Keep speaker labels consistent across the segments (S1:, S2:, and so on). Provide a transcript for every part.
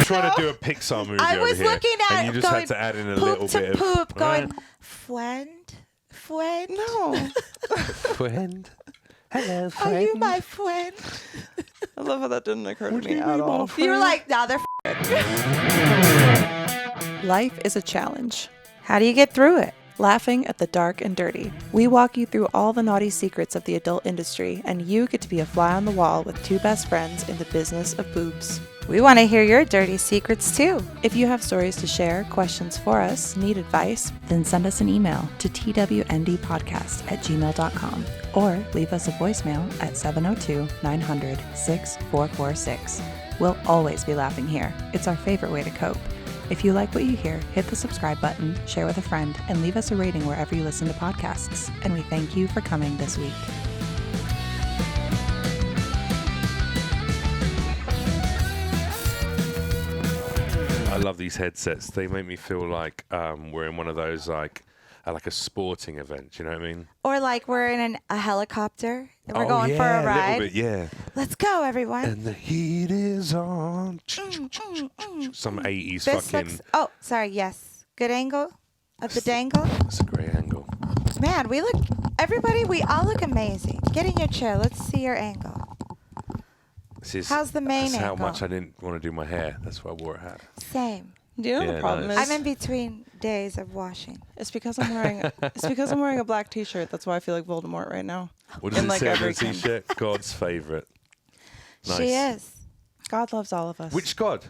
S1: trying to do a Pixar movie
S2: I was
S1: over here,
S2: looking at
S1: and you just
S2: going
S1: had to add in a
S2: poop
S1: little
S2: to
S1: bit
S2: poop,
S1: of
S2: going friend.
S3: No.
S1: friend. Hello,
S2: Are
S1: friend.
S2: you my friend?
S3: I love how that didn't occur to me at all.
S2: You were like, nah, they're
S3: Life is a challenge.
S2: How do you get through it?
S3: Laughing at the dark and dirty. We walk you through all the naughty secrets of the adult industry, and you get to be a fly on the wall with two best friends in the business of boobs.
S2: We want to hear your dirty secrets too.
S3: If you have stories to share, questions for us, need advice, then send us an email to twndpodcast@gmail.com or leave us a voicemail at 702-900-6446. We'll always be laughing here. It's our favorite way to cope. If you like what you hear, hit the subscribe button, share with a friend, and leave us a rating wherever you listen to podcasts. And we thank you for coming this week.
S1: I love these headsets. They make me feel like we're in one of those like a sporting event. You know what I mean?
S2: Or like we're in a helicopter and we're going
S1: yeah,
S2: for a
S1: a
S2: ride.
S1: little bit, yeah.
S2: Let's go, everyone.
S1: And the heat is on. Some 80s
S2: This
S1: fucking.
S2: looks. Oh, sorry. Yes. Good angle of the dangle.
S1: That's a great angle.
S2: Man, we look. Everybody, we all look amazing. Get in your chair. Let's see your angle. How's the main
S1: That's
S2: angle?
S1: how much I didn't want to do my hair. That's why I wore a hat.
S2: Same.
S3: Do you know
S1: Yeah,
S3: the problem
S1: nice.
S3: is?
S2: I'm in between days of washing.
S3: It's because I'm wearing a black T-shirt. That's why I feel like Voldemort right now.
S1: What does
S3: In
S1: it
S3: like
S1: say on
S3: every
S1: the t-shirt? God's favorite. Nice.
S2: She is.
S3: God loves all of us.
S1: Which God?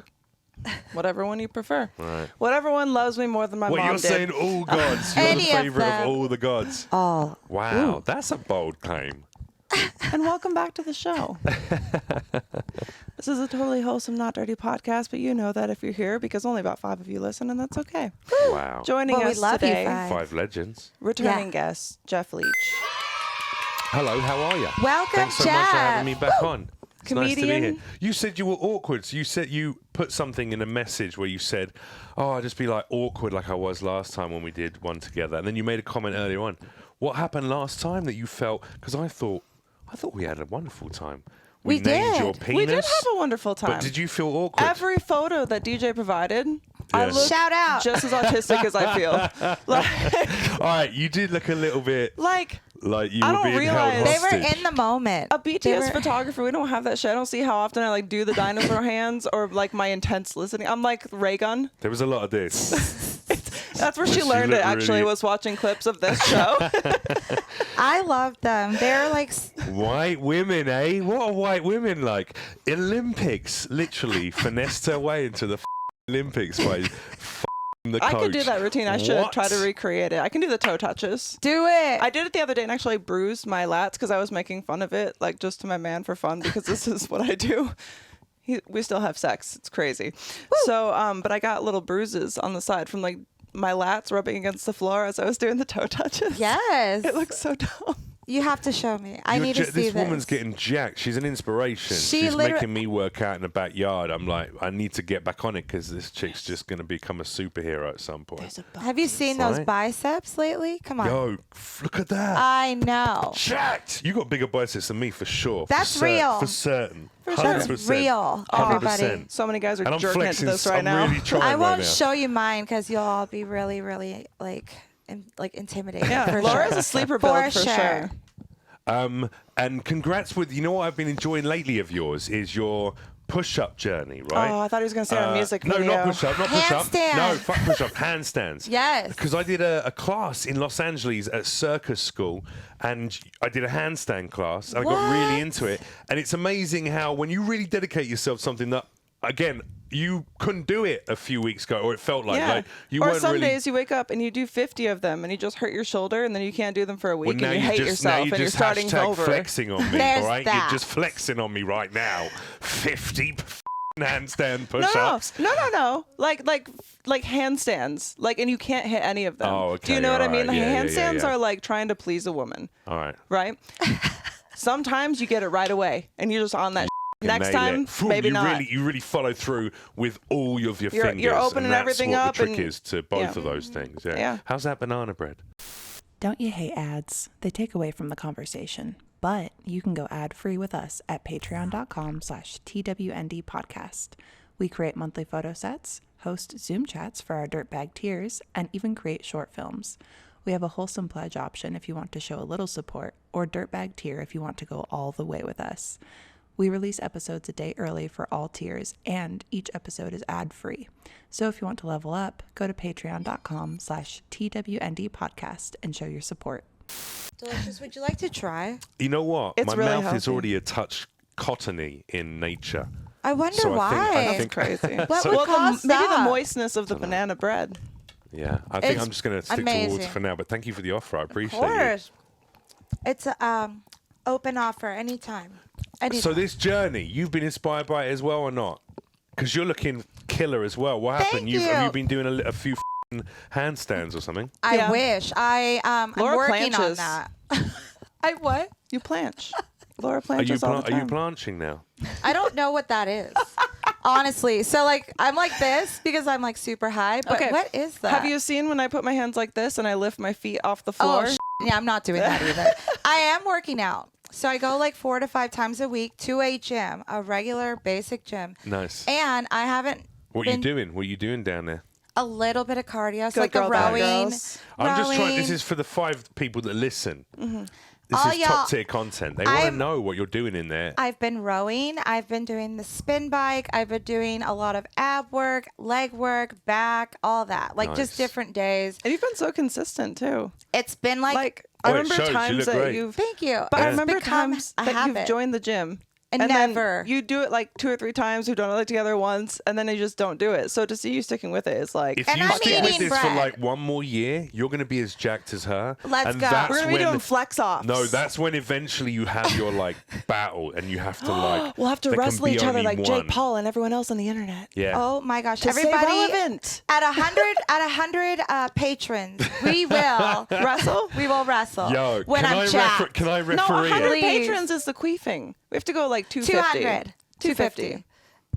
S3: Whatever one you prefer.
S1: Right.
S3: Whatever one loves me more than my
S1: What,
S3: mom
S1: you're
S3: did.
S1: saying all gods. You're the
S2: Any of
S1: favorite of
S2: them.
S1: all the gods.
S2: All.
S1: Wow, that's a bold claim.
S3: And welcome back to the show. This is a totally wholesome, not dirty podcast, but you know that if you're here, because only about 5 of you listen, and that's okay.
S1: Wow.
S3: Joining
S2: Well, we
S3: us
S2: love you,
S3: today,
S2: 5.
S1: 5 legends.
S3: returning
S2: Yeah.
S3: guest, Jeff Leach.
S1: Hello, how are you?
S2: Welcome,
S1: Thanks so much for
S2: Jeff.
S1: having me back on. It's nice to be
S3: Comedian.
S1: here. You said you were awkward. So you said you put something in a message where you said, "Oh, I'd just be like awkward like I was last time when we did one together." And then you made a comment earlier on. What happened last time that you felt? Because I thought we had a wonderful time.
S2: We
S1: named
S2: did.
S1: your penis.
S3: We did have a wonderful time.
S1: But did you feel awkward?
S3: Every photo that DJ provided, I
S1: Yeah.
S3: look
S2: Shout out.
S3: just as autistic as I feel. Like,
S1: All right, you did look a little bit
S3: like
S1: like you
S3: I
S1: were
S3: don't
S1: being
S3: realize-
S1: held
S2: They
S1: hostage.
S2: were in the moment.
S3: a
S2: They
S3: BTS
S2: were-
S3: photographer, we don't have that shit. I don't see how often I like do the dinosaur hands or like my intense listening. I'm like ray gun.
S1: There was a lot of this.
S3: That's where she
S1: She
S3: learned it.
S1: looked
S3: Actually,
S1: really-
S3: was watching clips of this show.
S2: I loved them. They're like.
S1: White women, eh? What are white women like? Olympics, literally finessed her way into the Olympics by the coach.
S3: I could do that routine. I should
S1: What?
S3: try to recreate it. I can do the toe touches.
S2: Do it.
S3: I did it the other day and actually bruised my lats because I was making fun of it, like just to my man for fun because this is what I do. We still have sex. It's crazy. So, but I got little bruises on the side from like my lats rubbing against the floor as I was doing the toe touches.
S2: Yes.
S3: It looks so dumb.
S2: You have to show me. I
S1: You're
S2: need to see
S1: this woman's
S2: this.
S1: getting jacked. She's an inspiration.
S2: She
S1: She's
S2: liter-
S1: making me work out in the backyard. I'm like, I need to get back on it because this chick's just going to become a superhero at some point.
S2: Have you seen those
S1: Right.
S2: biceps lately? Come on.
S1: Yo, look at that.
S2: I know.
S1: Jacked. You got bigger biceps than me for sure.
S2: That's
S1: for
S2: real.
S1: For certain.
S3: For sure.
S1: 100%.
S2: That's real, everybody.
S1: 100%.
S3: So many guys are
S1: And I'm
S3: jerking
S1: flexing.
S3: into this right
S1: I'm
S3: now.
S1: really trying
S2: I
S1: right
S2: won't
S1: now.
S2: show you mine because you'll all be really, really like intimidated.
S3: Yeah,
S2: for
S3: Laura's
S2: sure.
S3: a sleeper build for
S2: sure.
S3: sure.
S1: And congrats with, you know what I've been enjoying lately of yours is your push-up journey, right?
S3: Oh, I thought he was going to say our music
S1: no,
S3: video.
S1: not push-up, not push-up.
S2: Handstand.
S1: No, fuck push-up, handstands.
S2: Yes.
S1: Because I did a class in Los Angeles at circus school, and I did a handstand class, and I got really
S2: What?
S1: into it. And it's amazing how when you really dedicate yourself to something that, again, you couldn't do it a few weeks ago, or it felt like you
S3: or
S1: weren't
S3: some
S1: really.
S3: days you wake up and you do 50 of them and you just hurt your shoulder and then you can't do them for a week
S1: Well, now
S3: and you hate
S1: just, now
S3: yourself
S1: you
S3: and you're
S1: just
S3: starting
S1: hashtag
S3: over.
S1: flexing on me,
S2: There's
S1: all right?
S2: that.
S1: You're just flexing on me right now. 50 handstand
S3: No,
S1: push-ups.
S3: no. Like handstands. Like, and you can't hit any of them.
S1: Oh, okay,
S3: Do you know what I mean?
S1: alright. Yeah,
S3: handstands
S1: yeah.
S3: are like trying to please a woman,
S1: All right.
S3: right? Sometimes you get it right away and you're just on that. Next
S1: Nail
S3: time,
S1: it. Phew,
S3: maybe not.
S1: You really follow through with all of your fingers.
S3: You're opening
S1: and that's
S3: everything
S1: what
S3: up
S1: the trick
S3: and-
S1: is to both
S3: yeah.
S1: of those things. Yeah.
S3: Yeah.
S1: How's that banana bread?
S3: Don't you hate ads? They take away from the conversation. But you can go ad-free with us at patreon.com/TWND podcast.
S4: We create monthly photo sets, host Zoom chats for our dirtbag tiers, and even create short films. We have a wholesome pledge option if you want to show a little support, or dirtbag tier if you want to go all the way with us. We release episodes a day early for all tiers, and each episode is ad-free. So if you want to level up, go to patreon.com/TWND podcast and show your support.
S2: Delicious. Would you like to try?
S1: You know what?
S3: It's
S1: My
S3: really
S1: mouth is
S3: healthy.
S1: already a touch cottony in nature.
S2: I wonder
S1: So
S2: why.
S1: I
S3: That's crazy.
S2: What would cause
S3: maybe the
S2: that?
S3: moistness of the banana bread.
S1: Yeah, I think
S2: It's
S1: I'm just going to stick to
S2: amazing.
S1: Wards for now, but thank you for the offer. I
S2: Of
S1: appreciate
S2: course. It's a open offer anytime.
S1: So this journey, you've been inspired by it as well or not? Because you're looking killer as well. What happened?
S2: Thank
S1: Have
S2: you.
S1: you been doing a few handstands or something?
S2: I
S3: Yeah.
S2: wish. I'm
S3: Laura
S2: working on
S3: planches.
S2: that. I what?
S3: You planch. Laura
S1: Are
S3: planches
S1: you
S3: all the
S1: are you
S3: time.
S1: planching now?
S2: I don't know what that is. Honestly. So like I'm like this because I'm like super high. But
S3: Okay.
S2: what is that?
S3: Have you seen when I put my hands like this and I lift my feet off the
S2: Oh,
S3: floor?
S2: yeah, I'm not doing that either. I am working out. So I go like 4 to 5 times a week to a gym, a regular basic gym.
S1: Nice.
S2: And I haven't
S1: What are you
S2: been
S1: doing? What are you doing down there?
S2: a little bit of cardio. So
S3: Good
S2: like a
S3: girl, bad
S2: rowing.
S3: girls.
S1: I'm just trying. This
S2: rowing.
S1: is for the 5 people that listen.
S3: Mm-hmm.
S1: This
S2: All
S1: is
S2: y'all-
S1: top tier content. They want to
S2: I'm-
S1: know what you're doing in there.
S2: I've been rowing. I've been doing the spin bike. I've been doing a lot of ab work, leg work, back, all that. Like
S1: Nice.
S2: just different days.
S3: And you've been so consistent too.
S2: It's been like
S3: I
S1: Oh, it
S3: remember
S1: shows. You
S3: times
S1: look
S3: that
S1: great.
S3: you've.
S2: thank you.
S3: But I
S2: It's
S3: remember
S2: become
S3: times
S2: a
S3: that
S2: habit.
S3: you've joined the gym.
S2: And
S3: then
S2: never.
S3: you do it like 2 or 3 times. We've done it like together once, and then you just don't do it. So to see you sticking with it is like.
S1: If
S2: And
S1: you
S2: I'm
S1: stick with
S2: eating
S1: this for
S2: bread.
S1: like 1 more year, you're going to be as jacked as her.
S2: Let's
S1: and
S2: go.
S1: That's
S3: We're gonna be
S1: when
S3: doing flex offs.
S1: No, that's when eventually you have your like battle, and you have to like.
S3: We'll have to
S1: there can
S3: wrestle
S1: be
S3: each other
S1: only
S3: like
S1: one.
S3: Jake Paul and everyone else on the internet.
S1: Yeah.
S2: Oh my gosh!
S3: To stay
S2: Everybody
S3: relevant.
S2: at 100 patrons, we will
S3: Wrestle?
S2: We will wrestle.
S1: Yo,
S2: when
S1: can
S2: I'm
S1: I
S2: jacked.
S1: can I
S3: No,
S1: referee
S3: 100
S1: it?
S2: Please.
S3: patrons is the queefing. We have to go like 250.
S2: 200. 250.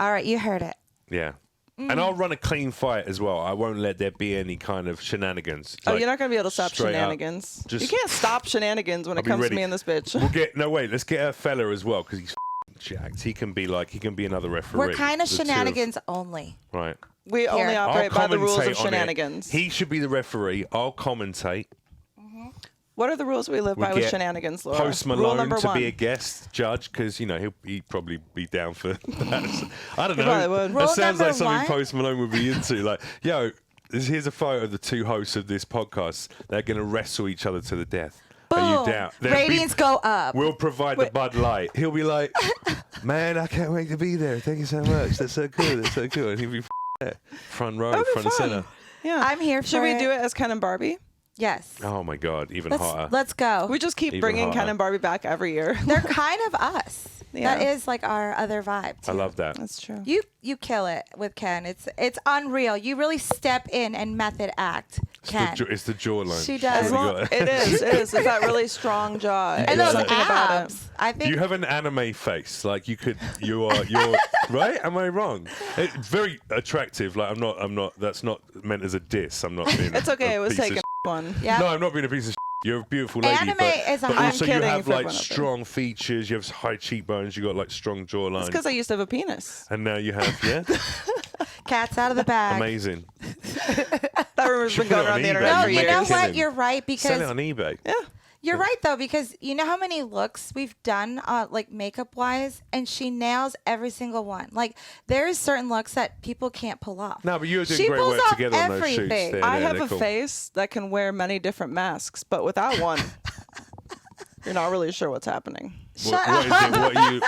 S2: All right, you heard it.
S1: Yeah. And I'll run a clean fight as well. I won't let there be any kind of shenanigans.
S3: Oh,
S1: Like,
S3: you're not going to be able to stop
S1: straight up.
S3: shenanigans.
S1: Just-
S3: You can't stop shenanigans when
S1: I'll
S3: it
S1: be
S3: comes to
S1: ready.
S3: me and this bitch.
S1: We'll get let's get a fella as well because he's jacked. He can be another referee.
S2: We're kind of
S1: The two
S2: shenanigans only.
S1: Right.
S3: We only
S2: I'll
S3: operate by the rules
S1: commentate
S3: of
S1: on it.
S3: shenanigans.
S1: He should be the referee. I'll commentate.
S3: What are the rules we live
S1: We
S3: by with
S1: get
S3: shenanigans, Laura?
S1: Post
S3: Rule
S1: Malone
S3: number
S1: to
S3: 1.
S1: be a guest judge because he'd probably be down for that. I don't
S3: He
S1: know.
S3: probably would.
S1: That
S2: Rule
S1: sounds
S2: number
S1: like something
S2: one?
S1: Post Malone would be into. Like, yo, here's a photo of the 2 hosts of this podcast. They're going to wrestle each other to the death. Are
S2: Boom.
S1: you down? There'll be-
S2: Ratings go up.
S1: We'll provide the Bud Light. He'll be like, man, I can't wait to be there. Thank you so much. That's so cool. That's so cool. And he'll be there. Front row,
S3: That'd be
S1: front and
S3: fun.
S1: center.
S3: Yeah.
S2: I'm here for
S3: Should we
S2: it.
S3: do it as Ken and Barbie?
S2: Yes.
S1: Oh my God, even hotter.
S2: Let's go.
S3: We just keep
S1: Even
S3: bringing
S1: hotter.
S3: Ken and Barbie back every year.
S2: They're kind of us.
S3: Yeah.
S2: That is like our other vibe.
S1: I
S2: Too.
S1: love that.
S3: That's true.
S2: You kill it with Ken. It's unreal. You really step in and method act, Ken.
S1: It's the jawline.
S2: She does.
S3: As
S1: Really
S3: long,
S1: got
S3: it is. It's that really strong jaw.
S2: and
S3: There's
S2: those
S3: something about it.
S2: abs. I think
S1: You have an anime face. Like you're right? Am I wrong? It's very attractive. Like I'm not. That's not meant as a diss. I'm not being.
S3: It's okay.
S1: a
S3: It was
S1: piece
S3: taken
S1: of
S3: one.
S2: yeah.
S1: No, I'm not being a piece of. You're a beautiful lady,
S2: Anime is a
S1: but
S2: I'm
S1: also you
S3: kidding
S1: have
S3: if
S1: like
S3: everyone out there.
S1: strong features. You have high cheekbones. You got like strong
S3: It's
S1: jawline.
S3: because I used to have a penis.
S1: And now you have, yeah,
S2: Cat's out of the bag.
S1: amazing.
S3: That rumor's
S1: Should
S3: been
S1: put it
S3: going
S1: on
S3: around the
S1: eBay.
S3: internet
S2: No,
S3: for
S1: You
S2: you
S1: make
S2: know
S3: years.
S1: a
S2: what?
S1: killing.
S2: You're right
S1: Sell it
S2: because
S1: on eBay.
S3: Yeah.
S2: you're right though because you know how many looks we've done like makeup wise, and she nails every single one. Like there is certain looks that people can't pull off.
S1: No, but you're doing
S2: She
S1: great
S2: pulls
S1: work
S2: off
S1: together on those shoots.
S2: everything.
S1: There,
S3: I
S1: there,
S3: have
S1: they're
S3: a
S1: cool.
S3: face that can wear many different masks, but without one, you're not really sure what's happening.
S1: What is it? What are you?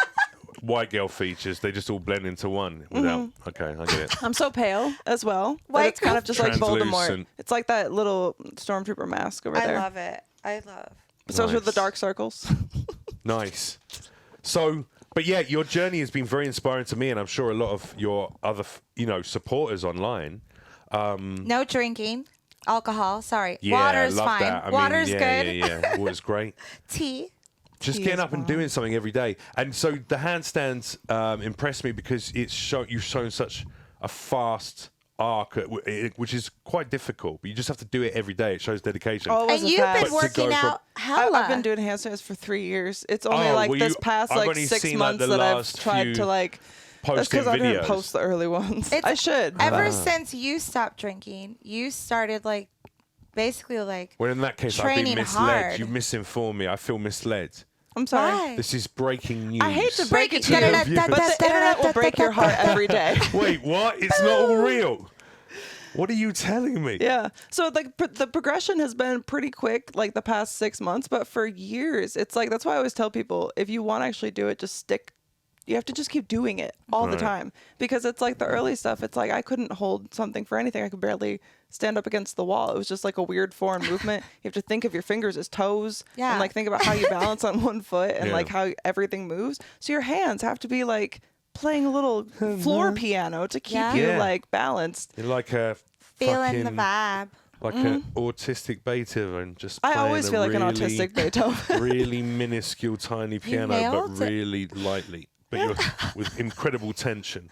S1: White girl features. They just all blend into one. Without. Okay, I get it.
S3: I'm so pale as well. That
S2: White
S3: it's kind of just like Voldemort.
S1: Translucent.
S3: It's like that little stormtrooper mask over
S2: I
S3: there.
S2: love it. I love.
S3: Especially with the
S1: Nice.
S3: dark circles.
S1: Nice. So, but yeah, your journey has been very inspiring to me, and I'm sure a lot of your other, supporters online.
S2: No drinking, alcohol. Sorry,
S1: Yeah,
S2: water's
S1: love
S2: fine.
S1: that. I
S2: Water's
S1: mean,
S2: good.
S1: Yeah. Water's great.
S2: Tea.
S1: Just
S3: Tea
S1: getting
S3: is
S1: up and
S3: bomb.
S1: doing something every day. And so the handstands impressed me because you've shown such a fast arc, which is quite difficult. But you just have to do it every day. It shows dedication.
S3: Oh, it
S2: And
S3: wasn't
S2: you've
S3: fast.
S2: been
S1: But to go
S2: working
S1: from-
S2: out hella.
S3: I've been doing handstands for 3 years. It's only
S1: Oh,
S3: like
S1: well,
S3: this past
S1: I've
S3: like
S1: only
S3: 6
S1: seen, like,
S3: months
S1: the
S3: that I've
S1: last
S3: tried
S1: few-
S3: to like That's
S1: posting
S3: because I didn't
S1: videos.
S3: post the early ones.
S2: It's
S3: I should.
S2: Ever
S3: but-
S2: since you stopped drinking, you started like basically like
S1: Well, in that case, I've been
S2: training
S1: misled.
S2: hard.
S1: You've misinformed me. I feel misled.
S3: I'm sorry.
S2: why?
S1: This is breaking news.
S3: I hate to break it to you,
S2: Breaking-
S3: but the internet will break your heart every day.
S1: Wait, what? It's not all real. What are you telling me?
S3: Yeah. So like the progression has been pretty quick, like the past 6 months, but for years, it's like that's why I always tell people if you want to actually do it, just stick. You have to just keep doing it all the
S1: Right.
S3: time because it's like the early stuff. It's like I couldn't hold something for anything. I could barely stand up against the wall. It was just like a weird foreign movement. You have to think of your fingers as toes
S2: Yeah.
S3: and like think about how you balance on one foot and
S1: Yeah.
S3: like how everything moves. So your hands have to be like playing a little floor piano to keep
S2: Yeah.
S3: you
S1: Yeah.
S3: like balanced.
S1: You're like a
S2: feeling the
S1: fucking,
S2: vibe.
S1: like an autistic Beethoven, just
S3: I
S1: playing
S3: always
S1: a
S3: feel like an
S1: really,
S3: autistic Beethoven.
S1: really minuscule, tiny piano, but
S2: nailed it.
S1: really lightly. But you're with incredible tension.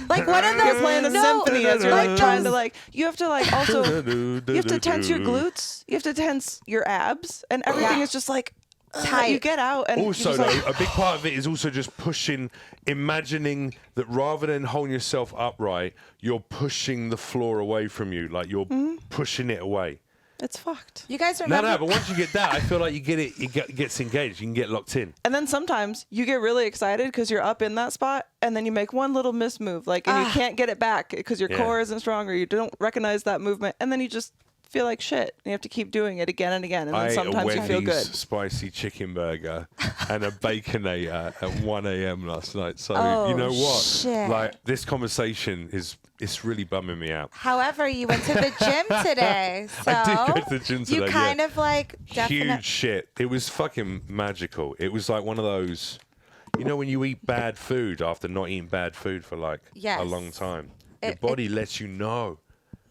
S2: Like one of
S3: You're
S2: those
S3: playing a
S2: no,
S3: symphony as you're like
S2: like
S3: trying to
S2: those-
S3: like you have to like also you have to tense your glutes, you have to tense your abs, and everything
S2: Yeah.
S3: is just like
S2: Tight.
S3: You get out and
S1: Also,
S3: you're
S1: though,
S3: just like,
S1: a big part of it is also just pushing, imagining that rather than holding yourself upright, you're pushing the floor away from you, like you're pushing it away.
S3: it's fucked.
S2: You guys
S1: No,
S2: remember?
S1: but once you get that, I feel like you get it. It gets engaged. You can get locked in.
S3: And then sometimes you get really excited because you're up in that spot, and then you make one little mismove, like, and you can't get it back because your
S1: Yeah.
S3: core isn't strong or you don't recognize that movement, and then you just feel like shit. And you have to keep doing it again and again, and then
S1: I ate a
S3: sometimes you feel
S1: Wendy's
S3: good.
S1: spicy chicken burger and a Baconator at 1 a.m. last night. So
S2: Oh,
S1: you know what?
S2: shit.
S1: Like this conversation it's really bumming me out.
S2: However, you went to the gym today, so
S1: I did go to the gym today,
S2: you
S1: yeah.
S2: kind of like
S1: Huge shit. It was fucking magical. It was like one of those, you know, when you eat bad food after not eating bad food for like a
S2: Yes.
S1: long time. Your
S2: It-
S1: body lets you know.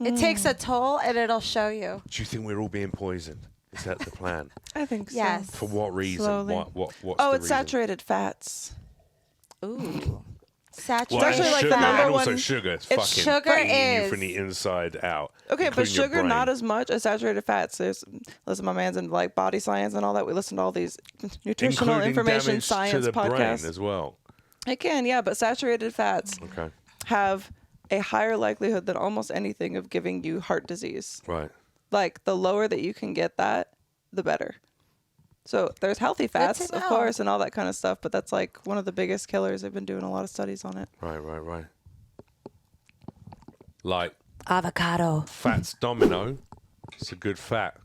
S2: It takes a toll, and it'll show you.
S1: Do you think we're all being poisoned? Is that the plan?
S3: I think so.
S2: Yes.
S1: For what reason?
S3: Slowly.
S1: What's
S3: Oh,
S1: the
S3: it's
S1: reason?
S3: saturated fats.
S2: Ooh,
S1: Well,
S2: saturated.
S3: actually
S1: and
S3: like the
S1: sugar,
S3: number
S1: and also
S3: one-
S1: sugar. It's
S3: it's
S1: fucking
S2: sugar
S1: eating you
S2: is-
S1: from the inside out.
S3: Okay, but
S1: including your
S3: sugar not
S1: brain.
S3: as much as saturated fats. Listen, my man's into like body science and all that. We listen to all these nutritional
S1: Including
S3: information
S1: damage
S3: science
S1: to the brain
S3: podcasts.
S1: as well.
S3: It can, yeah, but saturated fats
S1: Okay,
S3: have a higher likelihood than almost anything of giving you heart disease.
S1: right.
S3: Like the lower that you can get that, the better. So there's healthy fats,
S2: to
S3: of
S2: know.
S3: course, and all that kind of stuff, but that's like one of the biggest killers. They've been doing a lot of studies on it.
S1: Right. Like
S2: Avocado.
S1: fat's domino. It's a good fat.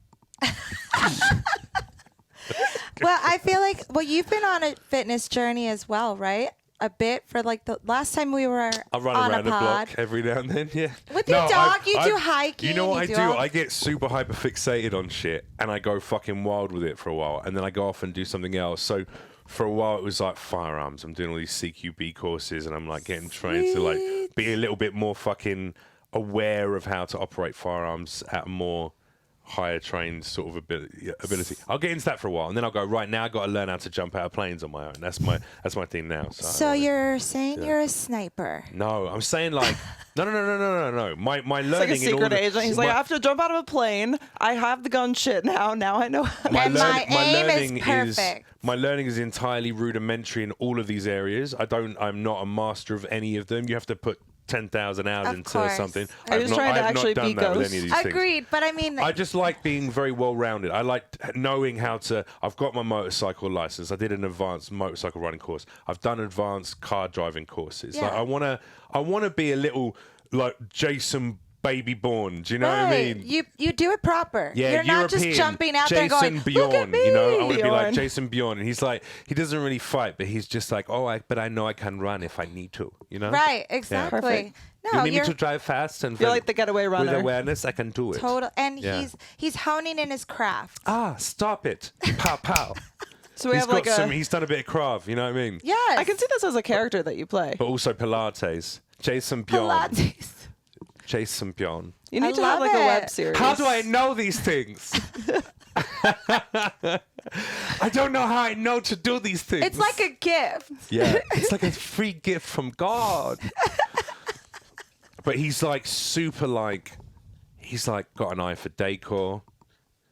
S2: Well, I feel like you've been on a fitness journey as well, right? A bit for like the last time we were
S1: I run
S2: on
S1: around
S2: a
S1: the
S2: pod.
S1: block every now and then, yeah.
S2: With your dog, you do hiking,
S1: You know what I
S2: you
S1: do?
S2: do all-
S1: I get super hyper fixated on shit and I go fucking wild with it for a while and then I go off and do something else. So for a while it was like firearms. I'm doing all these CQB courses and I'm like getting trained to like be a little bit more fucking aware of how to operate firearms at a more higher trained sort of ability. I'll get into that for a while and then I'll go, right now I got to learn how to jump out of planes on my own. That's my thing now.
S2: So you're saying you're a sniper?
S1: No, I'm saying like no. My
S3: It's
S1: learning
S3: like a
S1: in all
S3: secret
S1: the-
S3: agent. He's like, I have to jump out of a plane. I have the gun shit now. Now I know.
S2: And my aim is perfect.
S1: My learning is entirely rudimentary in all of these areas. I'm not a master of any of them. You have to put 10,000 hours
S2: Of
S1: into
S2: course.
S1: something.
S3: Are you just trying to actually
S1: done
S3: be
S1: that with
S3: Ghost?
S1: any of these things.
S2: Agreed, but I mean,
S1: I just like being very well rounded. I like knowing how to. I've got my motorcycle license. I did an advanced motorcycle running course. I've done advanced car driving courses. Like
S2: Yeah.
S1: I wanna be a little like Jason Baby Bourne. Do you know what I
S2: right,
S1: mean?
S2: you do it proper.
S1: Yeah,
S2: you're not just
S1: European,
S2: jumping out there
S1: Jason
S2: going,
S1: Bjorn,
S2: "Look at me!"
S1: You know, I want to be like
S3: Bjorn.
S1: Jason Bjorn, and he's like, he doesn't really fight, but he's just like, but I know I can run if I need to. You know?
S2: Right, exactly.
S3: Perfect.
S2: No,
S1: you need me
S2: you're
S1: to drive fast and
S3: You're like the getaway runner.
S1: with awareness, I can do it.
S2: total, and
S1: Yeah.
S2: he's honing in his craft.
S1: Ah, stop it! Pow pow.
S3: So we
S1: He's
S3: have like
S1: got
S3: a.
S1: some. He's done a bit of Krav. You know what I mean?
S2: Yes,
S3: I can see this as a character that you play.
S1: But also Pilates. Jason Bjorn.
S2: Pilates.
S1: Jason Bjorn.
S3: You need
S2: I
S3: to have
S2: love
S3: like a
S2: it.
S3: web series.
S1: How do I know these things? I don't know how I know to do these things.
S2: It's like a gift.
S1: Yeah, it's like a free gift from God. But he's like super like, he's like got an eye for decor.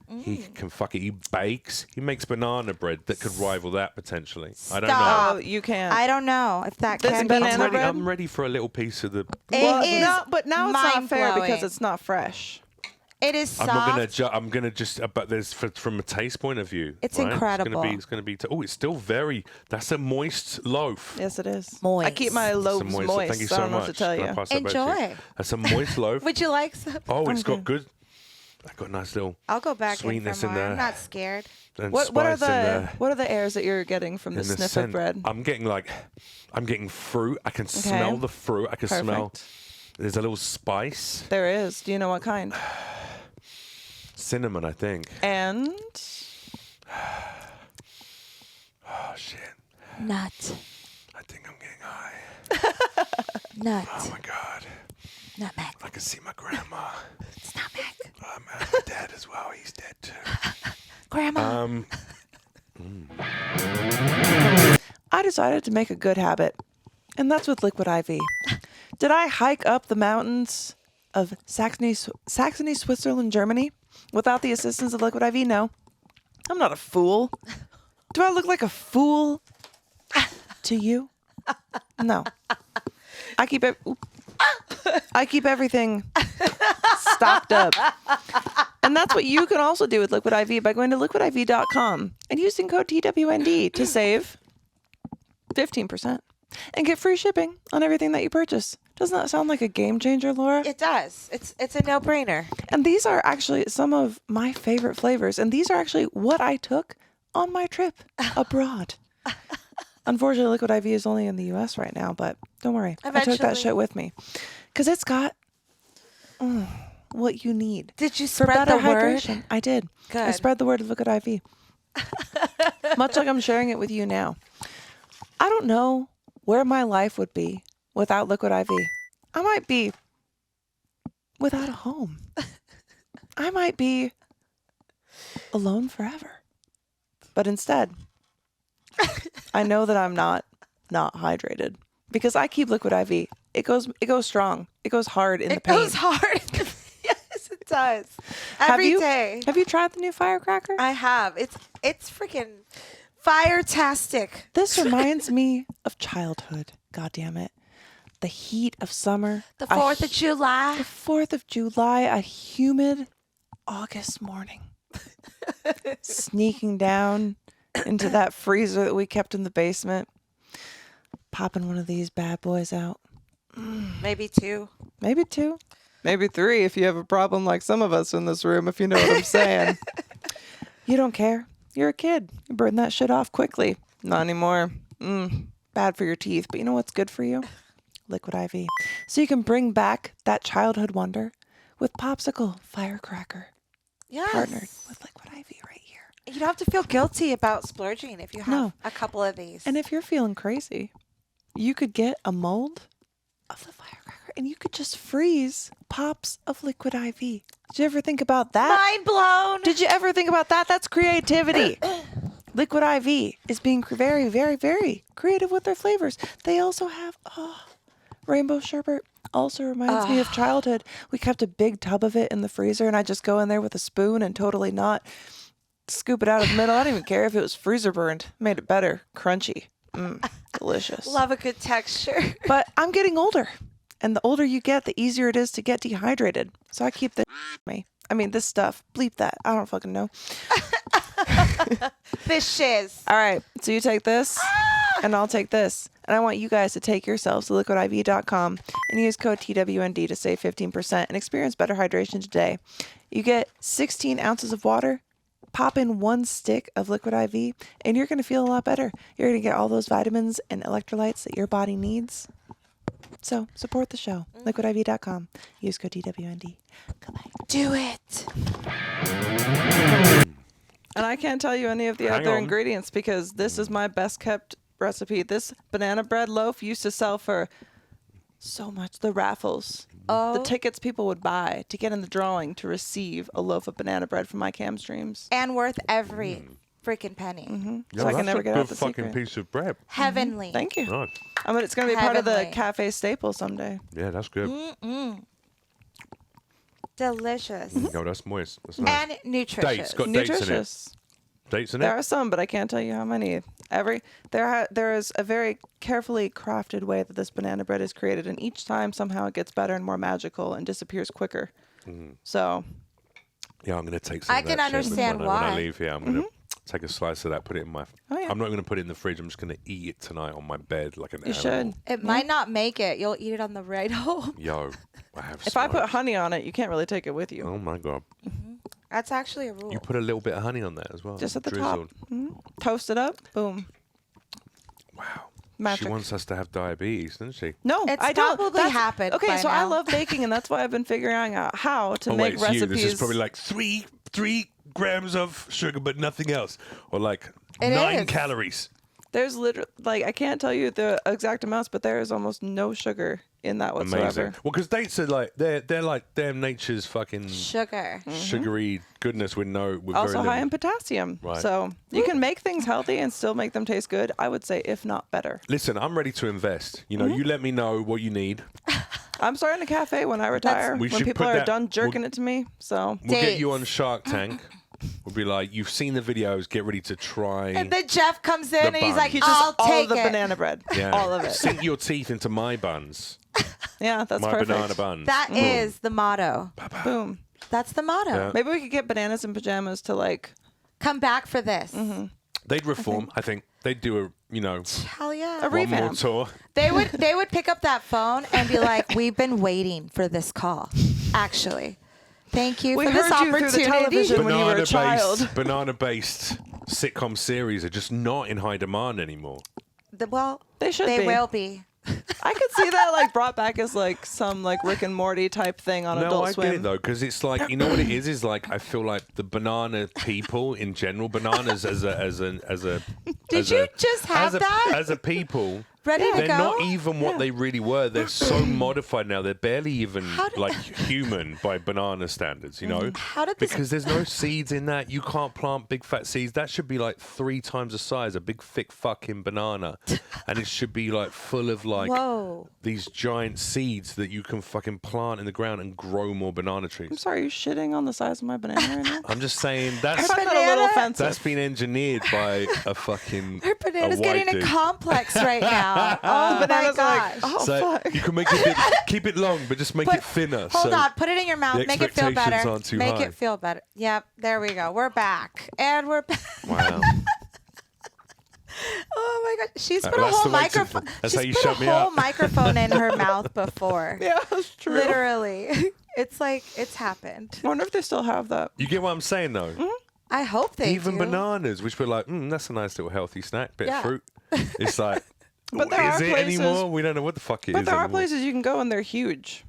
S1: He can he bakes. He makes banana bread that could rival that potentially. I don't know.
S2: Stop.
S3: Oh, you can't.
S2: I don't know if that
S3: This
S2: can be.
S3: banana bread?
S1: I'm ready for a little piece of the.
S3: Well,
S2: It is
S3: no, but now it's not fair
S2: mind-blowing.
S3: because it's not fresh.
S2: It is soft.
S1: I'm not gonna. I'm gonna just. But there's from a taste point of view.
S2: It's
S1: right?
S2: incredible.
S1: It's gonna be. Oh, it's still very. That's a moist loaf.
S3: Yes, it is.
S2: Moist.
S3: I keep my
S1: It's a
S3: loaves moist.
S1: Thank you
S3: I
S1: so
S3: don't know
S1: much.
S3: what to tell
S1: Can I
S3: you.
S1: pass that back to you?
S2: Enjoy.
S1: That's a moist loaf.
S2: Would you like some?
S1: Oh,
S3: I'm
S1: it's got
S3: good.
S1: good. I got a nice little.
S2: I'll go back
S1: Sweetness
S2: in for
S1: in
S2: more.
S1: there.
S2: I'm not scared.
S1: And
S3: What are
S1: spice in there.
S3: the airs that you're getting from the
S1: And the
S3: sniff of
S1: scent.
S3: bread?
S1: I'm getting fruit. I can smell the fruit. I can smell.
S3: Perfect.
S1: There's a little spice.
S3: There is. Do you know what kind?
S1: Cinnamon, I think.
S3: And
S1: Oh shit.
S2: Nut.
S1: I think I'm getting high.
S2: Nut.
S1: Oh my god.
S2: Nutmeg.
S1: I can see my grandma.
S2: It's nutmeg.
S1: My dad as well. He's dead too.
S2: Grandma.
S3: I decided to make a good habit, and that's with liquid IV. Did I hike up the mountains of Saxony, Switzerland, Germany without the assistance of liquid IV? No. I'm not a fool. Do I look like a fool to you? No. I keep everything stocked up. And that's what you can also do with Liquid IV by going to liquidiv.com and using code TWND to save 15% and get free shipping on everything that you purchase. Doesn't that sound like a game changer, Laura?
S2: It does. It's a no-brainer.
S3: And these are actually some of my favorite flavors. And these are actually what I took on my trip abroad. Unfortunately, Liquid IV is only in the U.S. right now, but don't worry. I took that
S2: Eventually.
S3: shit with me. Because it's got what you need.
S2: Did you
S3: For
S2: spread
S3: better
S2: the word?
S3: hydration. I did. I
S2: Good.
S3: spread the word of Liquid IV. Much like I'm sharing it with you now. I don't know where my life would be without Liquid IV. I might be without a home. I might be alone forever. But instead, I know that I'm not hydrated because I keep Liquid IV. It goes strong. It goes hard in the pain.
S2: It goes hard. Yes, it does.
S3: Have
S2: Every
S3: you-
S2: day.
S3: Have you tried the new firecracker?
S2: I have. It's freaking fire-tastic.
S3: This reminds me of childhood. God damn it. The heat of summer.
S2: The 4th of July.
S3: The 4th of July, a humid August morning. Sneaking down into that freezer that we kept in the basement. Popping one of these bad boys out.
S2: Maybe 2.
S3: Maybe 2. Maybe 3 if you have a problem like some of us in this room, if you know what I'm saying. You don't care. You're a kid. You burn that shit off quickly. Not anymore. Bad for your teeth. But you know what's good for you? Liquid IV. So you can bring back that childhood wonder with Popsicle Firecracker.
S2: Yes.
S3: Partnered with Liquid IV right here.
S2: You don't have to feel guilty about splurging if you have
S3: No.
S2: a couple of these.
S3: And if you're feeling crazy, you could get a mold of the firecracker and you could just freeze pops of Liquid IV. Did you ever think about that?
S2: Mind blown.
S3: Did you ever think about that? That's creativity. Liquid IV is being very, very, very creative with their flavors. They also have rainbow sherbet. Also reminds me of childhood. We kept a big tub of it in the freezer, and I just go in there with a spoon and totally not scoop it out of the middle. I didn't even care if it was freezer burned. Made it better. Crunchy. Delicious.
S2: Love a good texture.
S3: But I'm getting older. And the older you get, the easier it is to get dehydrated. So I keep this me. I mean, this stuff. Bleep that. I don't fucking know.
S2: This shiz.
S3: All right. So you take this, and I'll take this. And I want you guys to take yourselves to liquidiv.com and use code TWND to save 15% and experience better hydration today. You get 16 ounces of water, pop in 1 stick of Liquid IV, and you're going to feel a lot better. You're going to get all those vitamins and electrolytes that your body needs. So support the show. Liquidiv.com. Use code TWND. Goodbye.
S2: Do it.
S3: And I can't tell you any of the
S1: Hang
S3: other
S1: on.
S3: ingredients because this is my best kept recipe. This banana bread loaf used to sell for so much. The raffles.
S2: Oh.
S3: The tickets people would buy to get in the drawing to receive a loaf of banana bread from my cam streams.
S2: And worth every freaking penny.
S3: So I can
S1: that's
S3: never
S1: a
S3: get
S1: good
S3: out the
S1: fucking
S3: secret.
S1: piece of bread.
S2: Heavenly.
S3: Thank you.
S1: Nice.
S3: I mean, it's going to be part of the
S2: Heavenly.
S3: cafe staple someday.
S1: Yeah, that's good.
S2: Delicious.
S1: No, that's moist. That's nice.
S2: And nutritious.
S1: Dates. Got dates in it.
S3: Nutritious.
S1: Dates in
S3: There
S1: it?
S3: are some, but I can't tell you how many. There is a very carefully crafted way that this banana bread is created, and each time somehow it gets better and more magical and disappears quicker. So
S1: Yeah, I'm going to take some
S2: I
S1: of
S2: can
S1: that shit
S2: understand
S1: when I
S2: why.
S1: leave here. I'm going to take a slice of that, put it in my...
S3: Oh, yeah.
S1: I'm not going to put it in the fridge. I'm just going to eat it tonight on my bed like an
S3: you
S1: animal.
S3: should.
S2: It might not make it. You'll eat it on the ride home.
S1: Yo, I have
S3: If I put
S1: smoked.
S3: honey on it, you can't really take it with you.
S1: Oh, my God.
S2: That's actually a rule.
S1: You put a little bit of honey on that as well.
S3: Just at the
S1: Drizzled.
S3: top. Toast it up. Boom.
S1: Wow.
S3: Magic.
S1: She wants us to have diabetes, doesn't she?
S3: No,
S2: It's
S3: I don't.
S2: probably happened
S3: Okay,
S2: by
S3: so I
S2: now.
S3: love baking, and that's why I've been figuring out how to
S1: Oh,
S3: make
S1: wait, it's
S3: recipes.
S1: you. This is probably like three grams of sugar, but nothing else. Or like
S2: It
S1: 9
S2: is.
S1: calories.
S3: There's literally, I can't tell you the exact amounts, but there is almost no sugar in that whatsoever.
S1: Amazing. Well, because dates are like, they're like damn nature's fucking
S2: Sugar.
S1: sugary goodness with
S3: Also
S1: very
S3: high in
S1: little.
S3: potassium.
S1: Right.
S3: So you can make things healthy and still make them taste good. I would say, if not better.
S1: Listen, I'm ready to invest. You know, you let me know what you need.
S3: I'm starting a cafe when I retire,
S1: We
S3: when
S1: should
S3: people
S1: put
S3: are
S1: that-
S3: done jerking it to me. So
S1: We'll get you
S2: Dates.
S1: on Shark Tank. We'll be like, you've seen the videos, get ready to try.
S2: And then Jeff comes in and he's
S1: bun.
S2: like,
S1: He
S2: I'll
S3: all
S2: take
S3: of the
S2: it.
S3: banana bread.
S1: Yeah.
S3: All of it.
S1: Sink your teeth into my buns.
S3: Yeah, that's
S1: My
S3: perfect.
S1: banana buns.
S2: That is the motto.
S3: Boom.
S2: That's the motto.
S1: Yeah.
S3: Maybe we could get bananas in pajamas to like.
S2: Come back for this.
S1: They'd reform. I think they'd do a,
S2: Hell yeah.
S3: A
S1: one more
S3: revamp.
S1: tour.
S2: They would pick up that phone and be like, "We've been waiting for this call. Actually, thank you
S3: We
S2: for this
S3: heard you through the
S2: opportunity."
S3: television. When you were a child.
S1: Banana-based sitcom series are just not in high demand anymore.
S2: Well,
S3: They should
S2: They
S3: be.
S2: will be.
S3: I could see that like brought back as like some like Rick and Morty type thing on
S1: No,
S3: Adult
S1: I
S3: Swim.
S1: get it though, because it's like, you know what it is? Is like, I feel like the banana people in general, bananas as a.
S2: Did you just have that?
S1: As a people.
S2: Ready to
S1: They're
S2: go?
S1: not even what they really were. They're so modified now. They're barely even
S2: How did-
S1: like human by banana standards, you know?
S2: How did this-
S1: Because there's no seeds in that. You can't plant big fat seeds. That should be like 3 times the size, a big thick fucking banana. And it should be like full of like
S2: Whoa.
S1: these giant seeds that you can fucking plant in the ground and grow more banana
S3: I'm
S1: trees.
S3: sorry, are you shitting on the size of my banana right now?
S1: I'm just saying
S3: I
S1: that's
S3: find that a little
S2: Banana?
S3: offensive.
S1: that's been engineered by a fucking
S2: Her banana's
S1: a white
S2: getting
S1: dude.
S2: a complex right now. Oh my
S3: Banana's
S2: gosh.
S3: like, oh
S1: So
S3: fuck.
S1: you can make it keep it long, but just make it thinner.
S2: Hold
S1: so
S2: on, put it in your mouth.
S1: the
S2: Make it feel
S1: expectations
S2: better.
S1: aren't too
S2: Make
S1: high.
S2: it feel better. Yep, there we go. We're back. And we're back.
S1: Wow.
S2: Oh my god. She's put a
S1: That's
S2: whole
S1: the way to-
S2: microphone.
S1: that's
S2: She's
S1: how you
S2: put
S1: shut
S2: a
S1: me
S2: whole
S1: up.
S2: microphone in her mouth before.
S3: Yeah, that's true.
S2: Literally. It's like it's happened.
S3: I wonder if they still have that.
S1: You get what I'm saying though?
S2: I hope they
S1: Even
S2: do.
S1: bananas, which we're like, that's a nice little healthy snack, bit
S2: Yeah.
S1: of fruit. It's like,
S3: But there
S1: is
S3: are
S1: it
S3: places-
S1: anymore? We don't know what the fuck it
S3: But
S1: is
S3: there are
S1: anymore.
S3: places you can go and they're huge.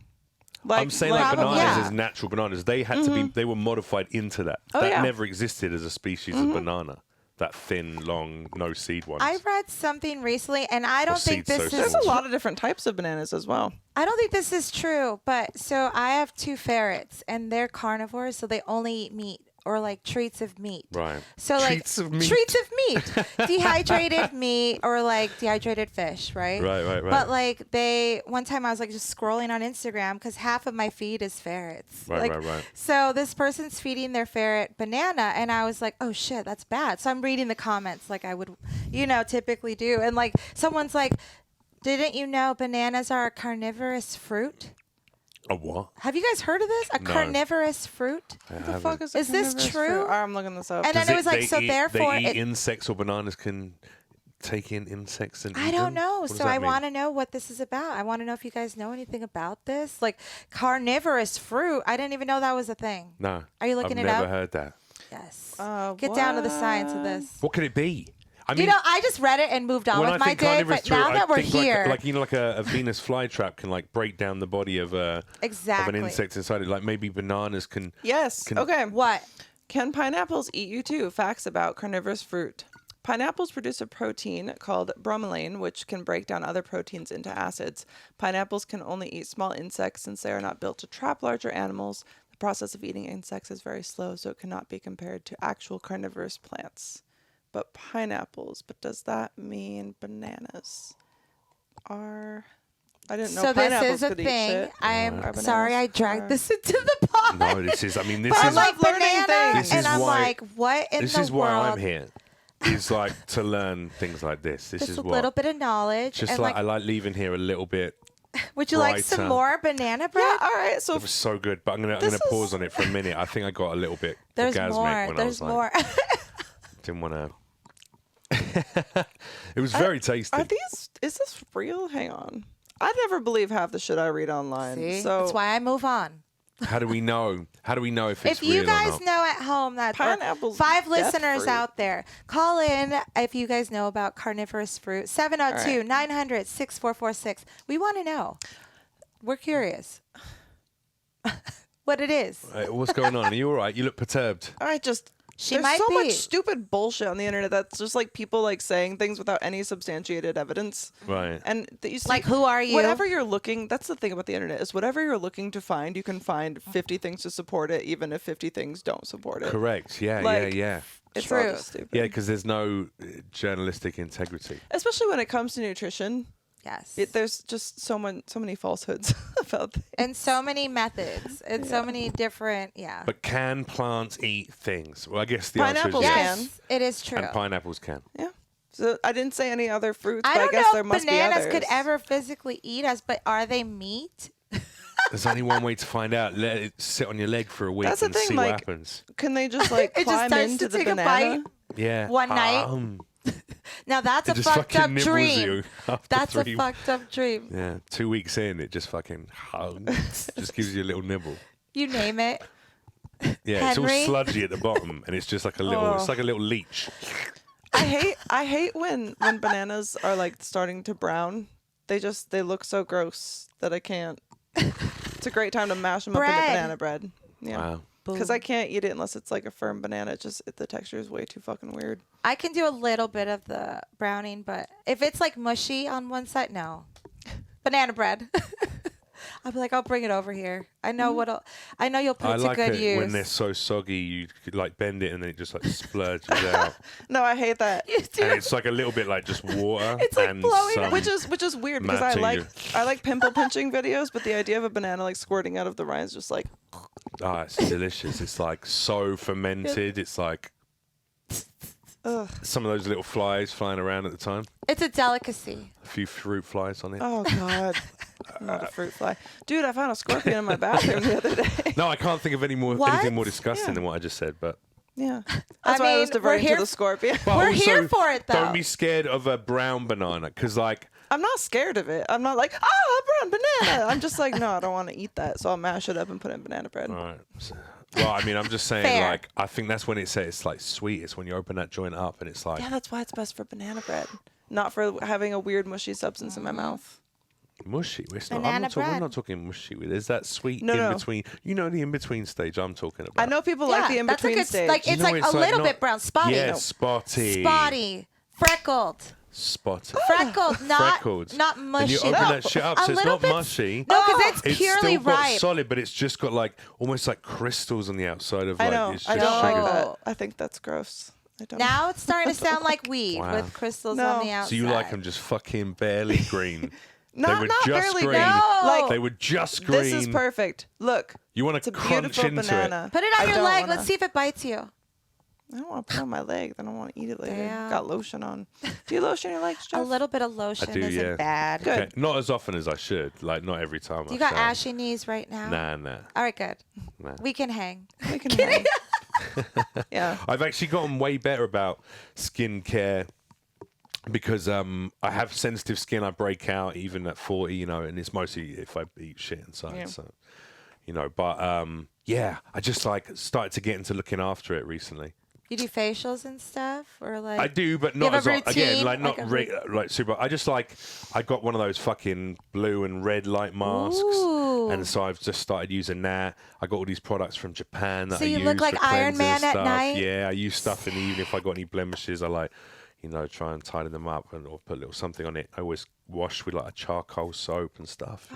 S3: Like,
S1: I'm saying like
S2: Probably,
S1: bananas
S2: yeah.
S1: as natural bananas. They had to be, they were modified into that.
S3: Oh,
S1: that
S3: yeah.
S1: never existed as a species of banana. That thin, long, no seed ones.
S2: I read something recently, and I don't think
S1: seeds
S2: this
S1: so
S2: is.
S3: There's a lot of different types of bananas as well.
S2: I don't think this is true, but so I have 2 ferrets, and they're carnivores, so they only eat meat or like treats of meat.
S1: Right.
S2: So like
S1: Treats of meat.
S2: treats of meat, dehydrated meat or like dehydrated fish, right?
S1: Right.
S2: But like one time I was like just scrolling on Instagram because half of my feed is ferrets.
S1: Right.
S2: So this person's feeding their ferret banana, and I was like, oh shit, that's bad. So I'm reading the comments like I would, typically do, and like someone's like, didn't you know bananas are a carnivorous fruit?
S1: A what?
S2: Have you guys heard of this? A
S1: No.
S2: carnivorous fruit?
S3: What the fuck is
S2: Is this
S3: carnivorous
S2: true?
S3: fruit? I'm looking this up.
S2: And then it was like, so therefore,
S1: they eat
S2: it,
S1: insects, or bananas can take in insects and
S2: I
S1: eat
S2: don't
S1: them?
S2: know.
S1: What does
S2: So
S1: that
S2: I
S1: mean?
S2: want to know what this is about. I want to know if you guys know anything about this. Like carnivorous fruit. I didn't even know that was a thing.
S1: No.
S2: Are you looking
S1: I've
S2: it
S1: never
S2: up?
S1: heard that.
S2: Yes. Get down to the science of this.
S1: What could it be? I mean,
S2: I just read it and moved on
S1: when
S2: with
S1: I
S2: my
S1: think
S2: day.
S1: carnivorous
S2: But
S1: fruit,
S2: now
S1: I
S2: that we're
S1: think
S2: here,
S1: like a Venus flytrap can like break down the body of
S2: exactly.
S1: of an insect inside it. Like maybe bananas can.
S3: Yes.
S1: Can-
S3: Okay.
S2: What?
S3: Can pineapples eat you too? Facts about carnivorous fruit. Pineapples produce a protein called bromelain, which can break down other proteins into acids. Pineapples can only eat small insects since they are not built to trap larger animals. The process of eating insects is very slow, so it cannot be compared to actual carnivorous plants. But pineapples, but does that mean bananas are I didn't know
S2: So this
S3: pineapples
S2: is a
S3: could eat
S2: thing.
S3: shit.
S2: I'm
S3: Or
S2: sorry I
S3: bananas.
S2: dragged this into the pod.
S1: No, this is. I mean, this
S2: But I
S1: is.
S2: like
S3: learning
S2: banana,
S3: things.
S1: This
S2: and
S1: is
S2: I'm
S1: why-
S2: like, what in
S1: This
S2: the
S1: is why
S2: world?
S1: I'm here. Is like to learn things like this. This
S2: Just
S1: is
S2: a
S1: what.
S2: little bit of knowledge.
S1: Just
S2: and
S1: like I like leaving here a little bit.
S2: would you like some
S1: brighter.
S2: more banana bread?
S3: Yeah, all right. So
S1: It was so good, but I'm gonna
S3: This
S1: pause
S3: is-
S1: on it for a minute. I think I got a little bit
S2: There's
S1: orgasmic
S2: more.
S1: when
S2: There's
S1: I was
S2: more.
S1: like, didn't want to. It was very tasty.
S3: are these? Is this real? Hang on. I never believe half the shit I read online.
S2: See?
S3: So
S2: That's why I move on.
S1: How do we know? How do we know if it's
S2: If you
S1: real or
S2: guys
S1: not?
S2: know at home that or
S3: Pineapple's
S2: 5
S3: death
S2: listeners
S3: fruit.
S2: out there, call in if you guys know about carnivorous fruit. 702-900-6446. We want to know. We're curious what it is.
S1: What's going on? Are you all right? You look perturbed.
S3: I just
S2: She
S3: there's
S2: might
S3: so
S2: be.
S3: much stupid bullshit on the internet that's just like people like saying things without any substantiated evidence.
S1: Right.
S3: And that you see,
S2: Like, who are you?
S3: Whatever you're looking, that's the thing about the internet is whatever you're looking to find, you can find 50 things to support it, even if 50 things don't support it.
S1: Correct. Yeah,
S3: Like,
S1: yeah.
S3: It's all
S2: True.
S3: just stupid.
S1: Yeah, because there's no journalistic integrity.
S3: Especially when it comes to nutrition,
S2: Yes.
S3: there's just so many falsehoods about things.
S2: And so many methods and so many different,
S1: But can plants eat things? Well, I guess the answer is
S3: Pineapples
S1: yes.
S3: can.
S2: yes, it is true.
S1: And pineapples can.
S3: Yeah. So I didn't say any other fruits,
S2: I
S3: but
S2: don't
S3: I guess
S2: know
S3: there
S2: if
S3: must be
S2: bananas
S3: others.
S2: could ever physically eat us, but are they meat?
S1: There's only one way to find out. Let it sit on your leg for a week
S3: That's the
S1: and
S3: thing,
S1: see
S3: like,
S1: what happens.
S3: Can they just like
S2: It just
S3: climb
S2: starts
S3: into
S2: to
S3: the
S2: take a
S3: banana?
S2: bite.
S1: Yeah.
S2: One night. Now that's
S1: It
S2: a
S1: just
S2: fucked
S1: fucking
S2: up
S1: nibbles
S2: dream.
S1: you after
S2: That's a
S1: 3
S2: fucked up dream.
S1: Yeah, 2 weeks in, it just fucking just gives you a little nibble.
S2: You name it.
S1: Yeah, it's all
S2: Henry?
S1: sludgy at the bottom, and it's just like a little. It's like a little leech.
S3: I hate when bananas are like starting to brown. They look so gross that I can't. It's a great time to mash them up into
S2: Bread.
S3: banana bread. Yeah.
S1: Wow.
S3: Because I can't eat it unless it's like a firm banana. The texture is way too fucking weird.
S2: I can do a little bit of the browning, but if it's like mushy on one side, no. Banana bread. I'll be like, I'll bring it over here. I know I know you'll put
S1: I
S2: it to
S1: like
S2: good
S1: it
S2: use.
S1: when they're so soggy, you could like bend it and then it just like splurges out.
S3: No, I hate that.
S2: You do.
S1: And it's like a little bit like just water.
S2: It's like
S1: and
S2: blowing-
S1: some,
S3: Which is weird because
S1: matching
S3: I like pimple pinching videos, but the idea of a banana like squirting out of the rind is just like
S1: Oh, it's delicious. It's like so fermented. It's like
S3: ugh.
S1: some of those little flies flying around at the time.
S2: It's a delicacy.
S1: A few fruit flies on it.
S3: Oh god. Not a fruit fly. Dude, I found a scorpion in my bathroom the other day.
S1: No, I can't think of anything
S2: What?
S1: more disgusting
S3: Yeah.
S1: than what I just said. But
S3: Yeah.
S2: I
S3: That's why I was
S2: mean, we're
S3: diverting
S2: here
S3: to the scorpion.
S1: But
S2: We're
S1: also,
S2: here for it, though.
S1: Don't be scared of a brown banana, because like
S3: I'm not scared of it. I'm not like, a brown banana. I'm just like, no, I don't want to eat that. So I'll mash it up and put it in banana bread.
S1: all right. Well, I mean, I'm just saying,
S2: Fair.
S1: like, I think that's when it's like sweet. It's when you open that joint up and it's like
S3: Yeah, that's why it's best for banana bread. Not for having a weird mushy substance in my mouth.
S1: mushy. It's not,
S2: Banana
S1: we're
S2: bread.
S1: not talking mushy. There's that sweet
S3: No,
S1: in
S3: no.
S1: between. You know the in between stage I'm talking about.
S3: I know people like the
S2: that's like
S3: in-between
S2: a,
S3: stage.
S2: like
S1: You
S2: it's
S1: know,
S2: like
S1: it's
S2: a
S1: like
S2: little
S1: not-
S2: bit brown, spotty.
S1: Yeah, spotty.
S2: Spotty, freckled,
S1: Spotty.
S2: freckled, not
S1: Freckled.
S2: not
S1: And
S2: mushy.
S1: you open
S2: No.
S1: that shit up,
S2: A
S1: so it's
S2: little
S1: not
S2: bit-
S1: mushy.
S2: No, because it's
S1: It's
S2: purely
S1: still got
S2: ripe.
S1: solid, but it's just got like almost like crystals on the outside of
S3: I
S1: like
S3: know.
S1: it's
S3: I
S1: just
S3: don't
S1: sugar.
S3: like that.
S2: sugar.
S3: I think that's gross. I don't.
S2: Now it's starting to sound like weed
S1: Wow.
S2: with crystals
S3: No.
S2: on the outside.
S1: So you like them just fucking barely green.
S3: not
S1: were
S3: not
S1: just
S3: barely
S1: green.
S2: No.
S3: Like
S1: They were just green.
S3: this is perfect. Look,
S1: You want
S3: it's
S1: to
S3: a
S1: crunch
S3: beautiful
S1: into
S3: banana.
S2: Put it on
S3: I
S2: your
S3: don't
S2: leg.
S3: wanna-
S2: Let's see if it bites you.
S3: I don't want to put it on my leg. Then I want to eat it later.
S2: Damn.
S3: Got lotion on. Do you lotion your legs, Jeff?
S2: A little bit of lotion
S1: do,
S2: isn't
S1: yeah.
S2: bad.
S3: Good.
S1: Okay, not as often as I should. Like not every time.
S2: You
S1: I
S2: got
S1: shower.
S2: ashy knees right now?
S1: Nah.
S2: All right, good.
S1: Nah.
S2: We can hang.
S3: We can hang. Yeah.
S1: I've actually gotten way better about skincare because I have sensitive skin. I break out even at 40, and it's mostly if I eat shit inside.
S3: Yeah.
S1: So, but yeah, I just like started to get into looking after it recently.
S2: You do facials and stuff, or like
S1: I do, but
S2: you
S1: not
S2: have a
S1: as again,
S2: routine?
S1: like not
S2: Like a
S1: like super. I just I got one of those fucking blue and red light masks,
S2: Ooh.
S1: and so I've just started using that. I got all these products from Japan that
S2: So
S1: I
S2: you
S1: use
S2: look like
S1: for
S2: Iron
S1: cleansing
S2: Man at
S1: stuff.
S2: night?
S1: Yeah, I use stuff in the evening if I got any blemishes. I try and tidy them up or put a little something on it. I always wash with like a charcoal soap and stuff.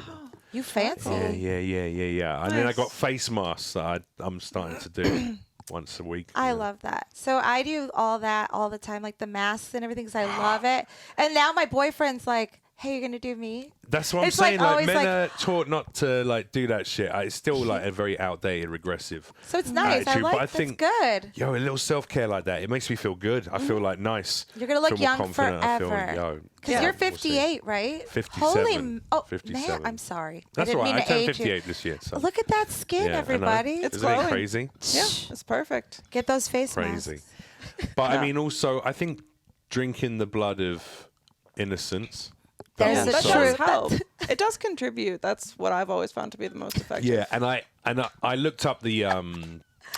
S2: You fancy?
S1: Yeah. And then I
S3: Nice.
S1: got face masks that I'm starting to do once a week.
S2: I love that. So I do all that all the time, like the masks and everything, because I love it. And now my boyfriend's like, hey, you're gonna do me?
S1: That's what I'm
S2: It's
S1: saying.
S2: like
S1: Like
S2: always
S1: men
S2: like-
S1: are taught not to like do that shit. It's still like a very outdated, regressive.
S2: So it's nice.
S1: attitude,
S2: I
S1: but
S2: like
S1: I
S2: that's
S1: think-
S2: good.
S1: Yo, a little self-care like that, it makes me feel good. I feel like nice.
S2: You're gonna look
S1: feel more
S2: young
S1: confident. I feel,
S2: forever.
S1: yo,
S2: Because
S3: Yeah.
S2: you're
S1: we'll see.
S2: 58, right?
S1: 57.
S2: Holy, man,
S1: 57.
S2: I'm sorry.
S1: That's
S2: I
S1: all
S2: didn't
S1: right. I
S2: mean to
S1: turned
S2: age
S1: 58
S2: you.
S1: this year. So.
S2: Look at that skin,
S1: Yeah, I know.
S2: everybody.
S3: It's
S1: Isn't that
S3: glowing.
S1: crazy?
S3: Yeah, it's perfect.
S2: Get those face
S1: Crazy.
S2: masks.
S1: But
S3: Yeah.
S1: I mean, also, I think drinking the blood of innocence.
S2: There's
S1: that
S2: the
S3: That
S1: also-
S2: truth.
S3: does help. It does contribute. That's what I've always found to be the most effective.
S1: Yeah, and I looked up the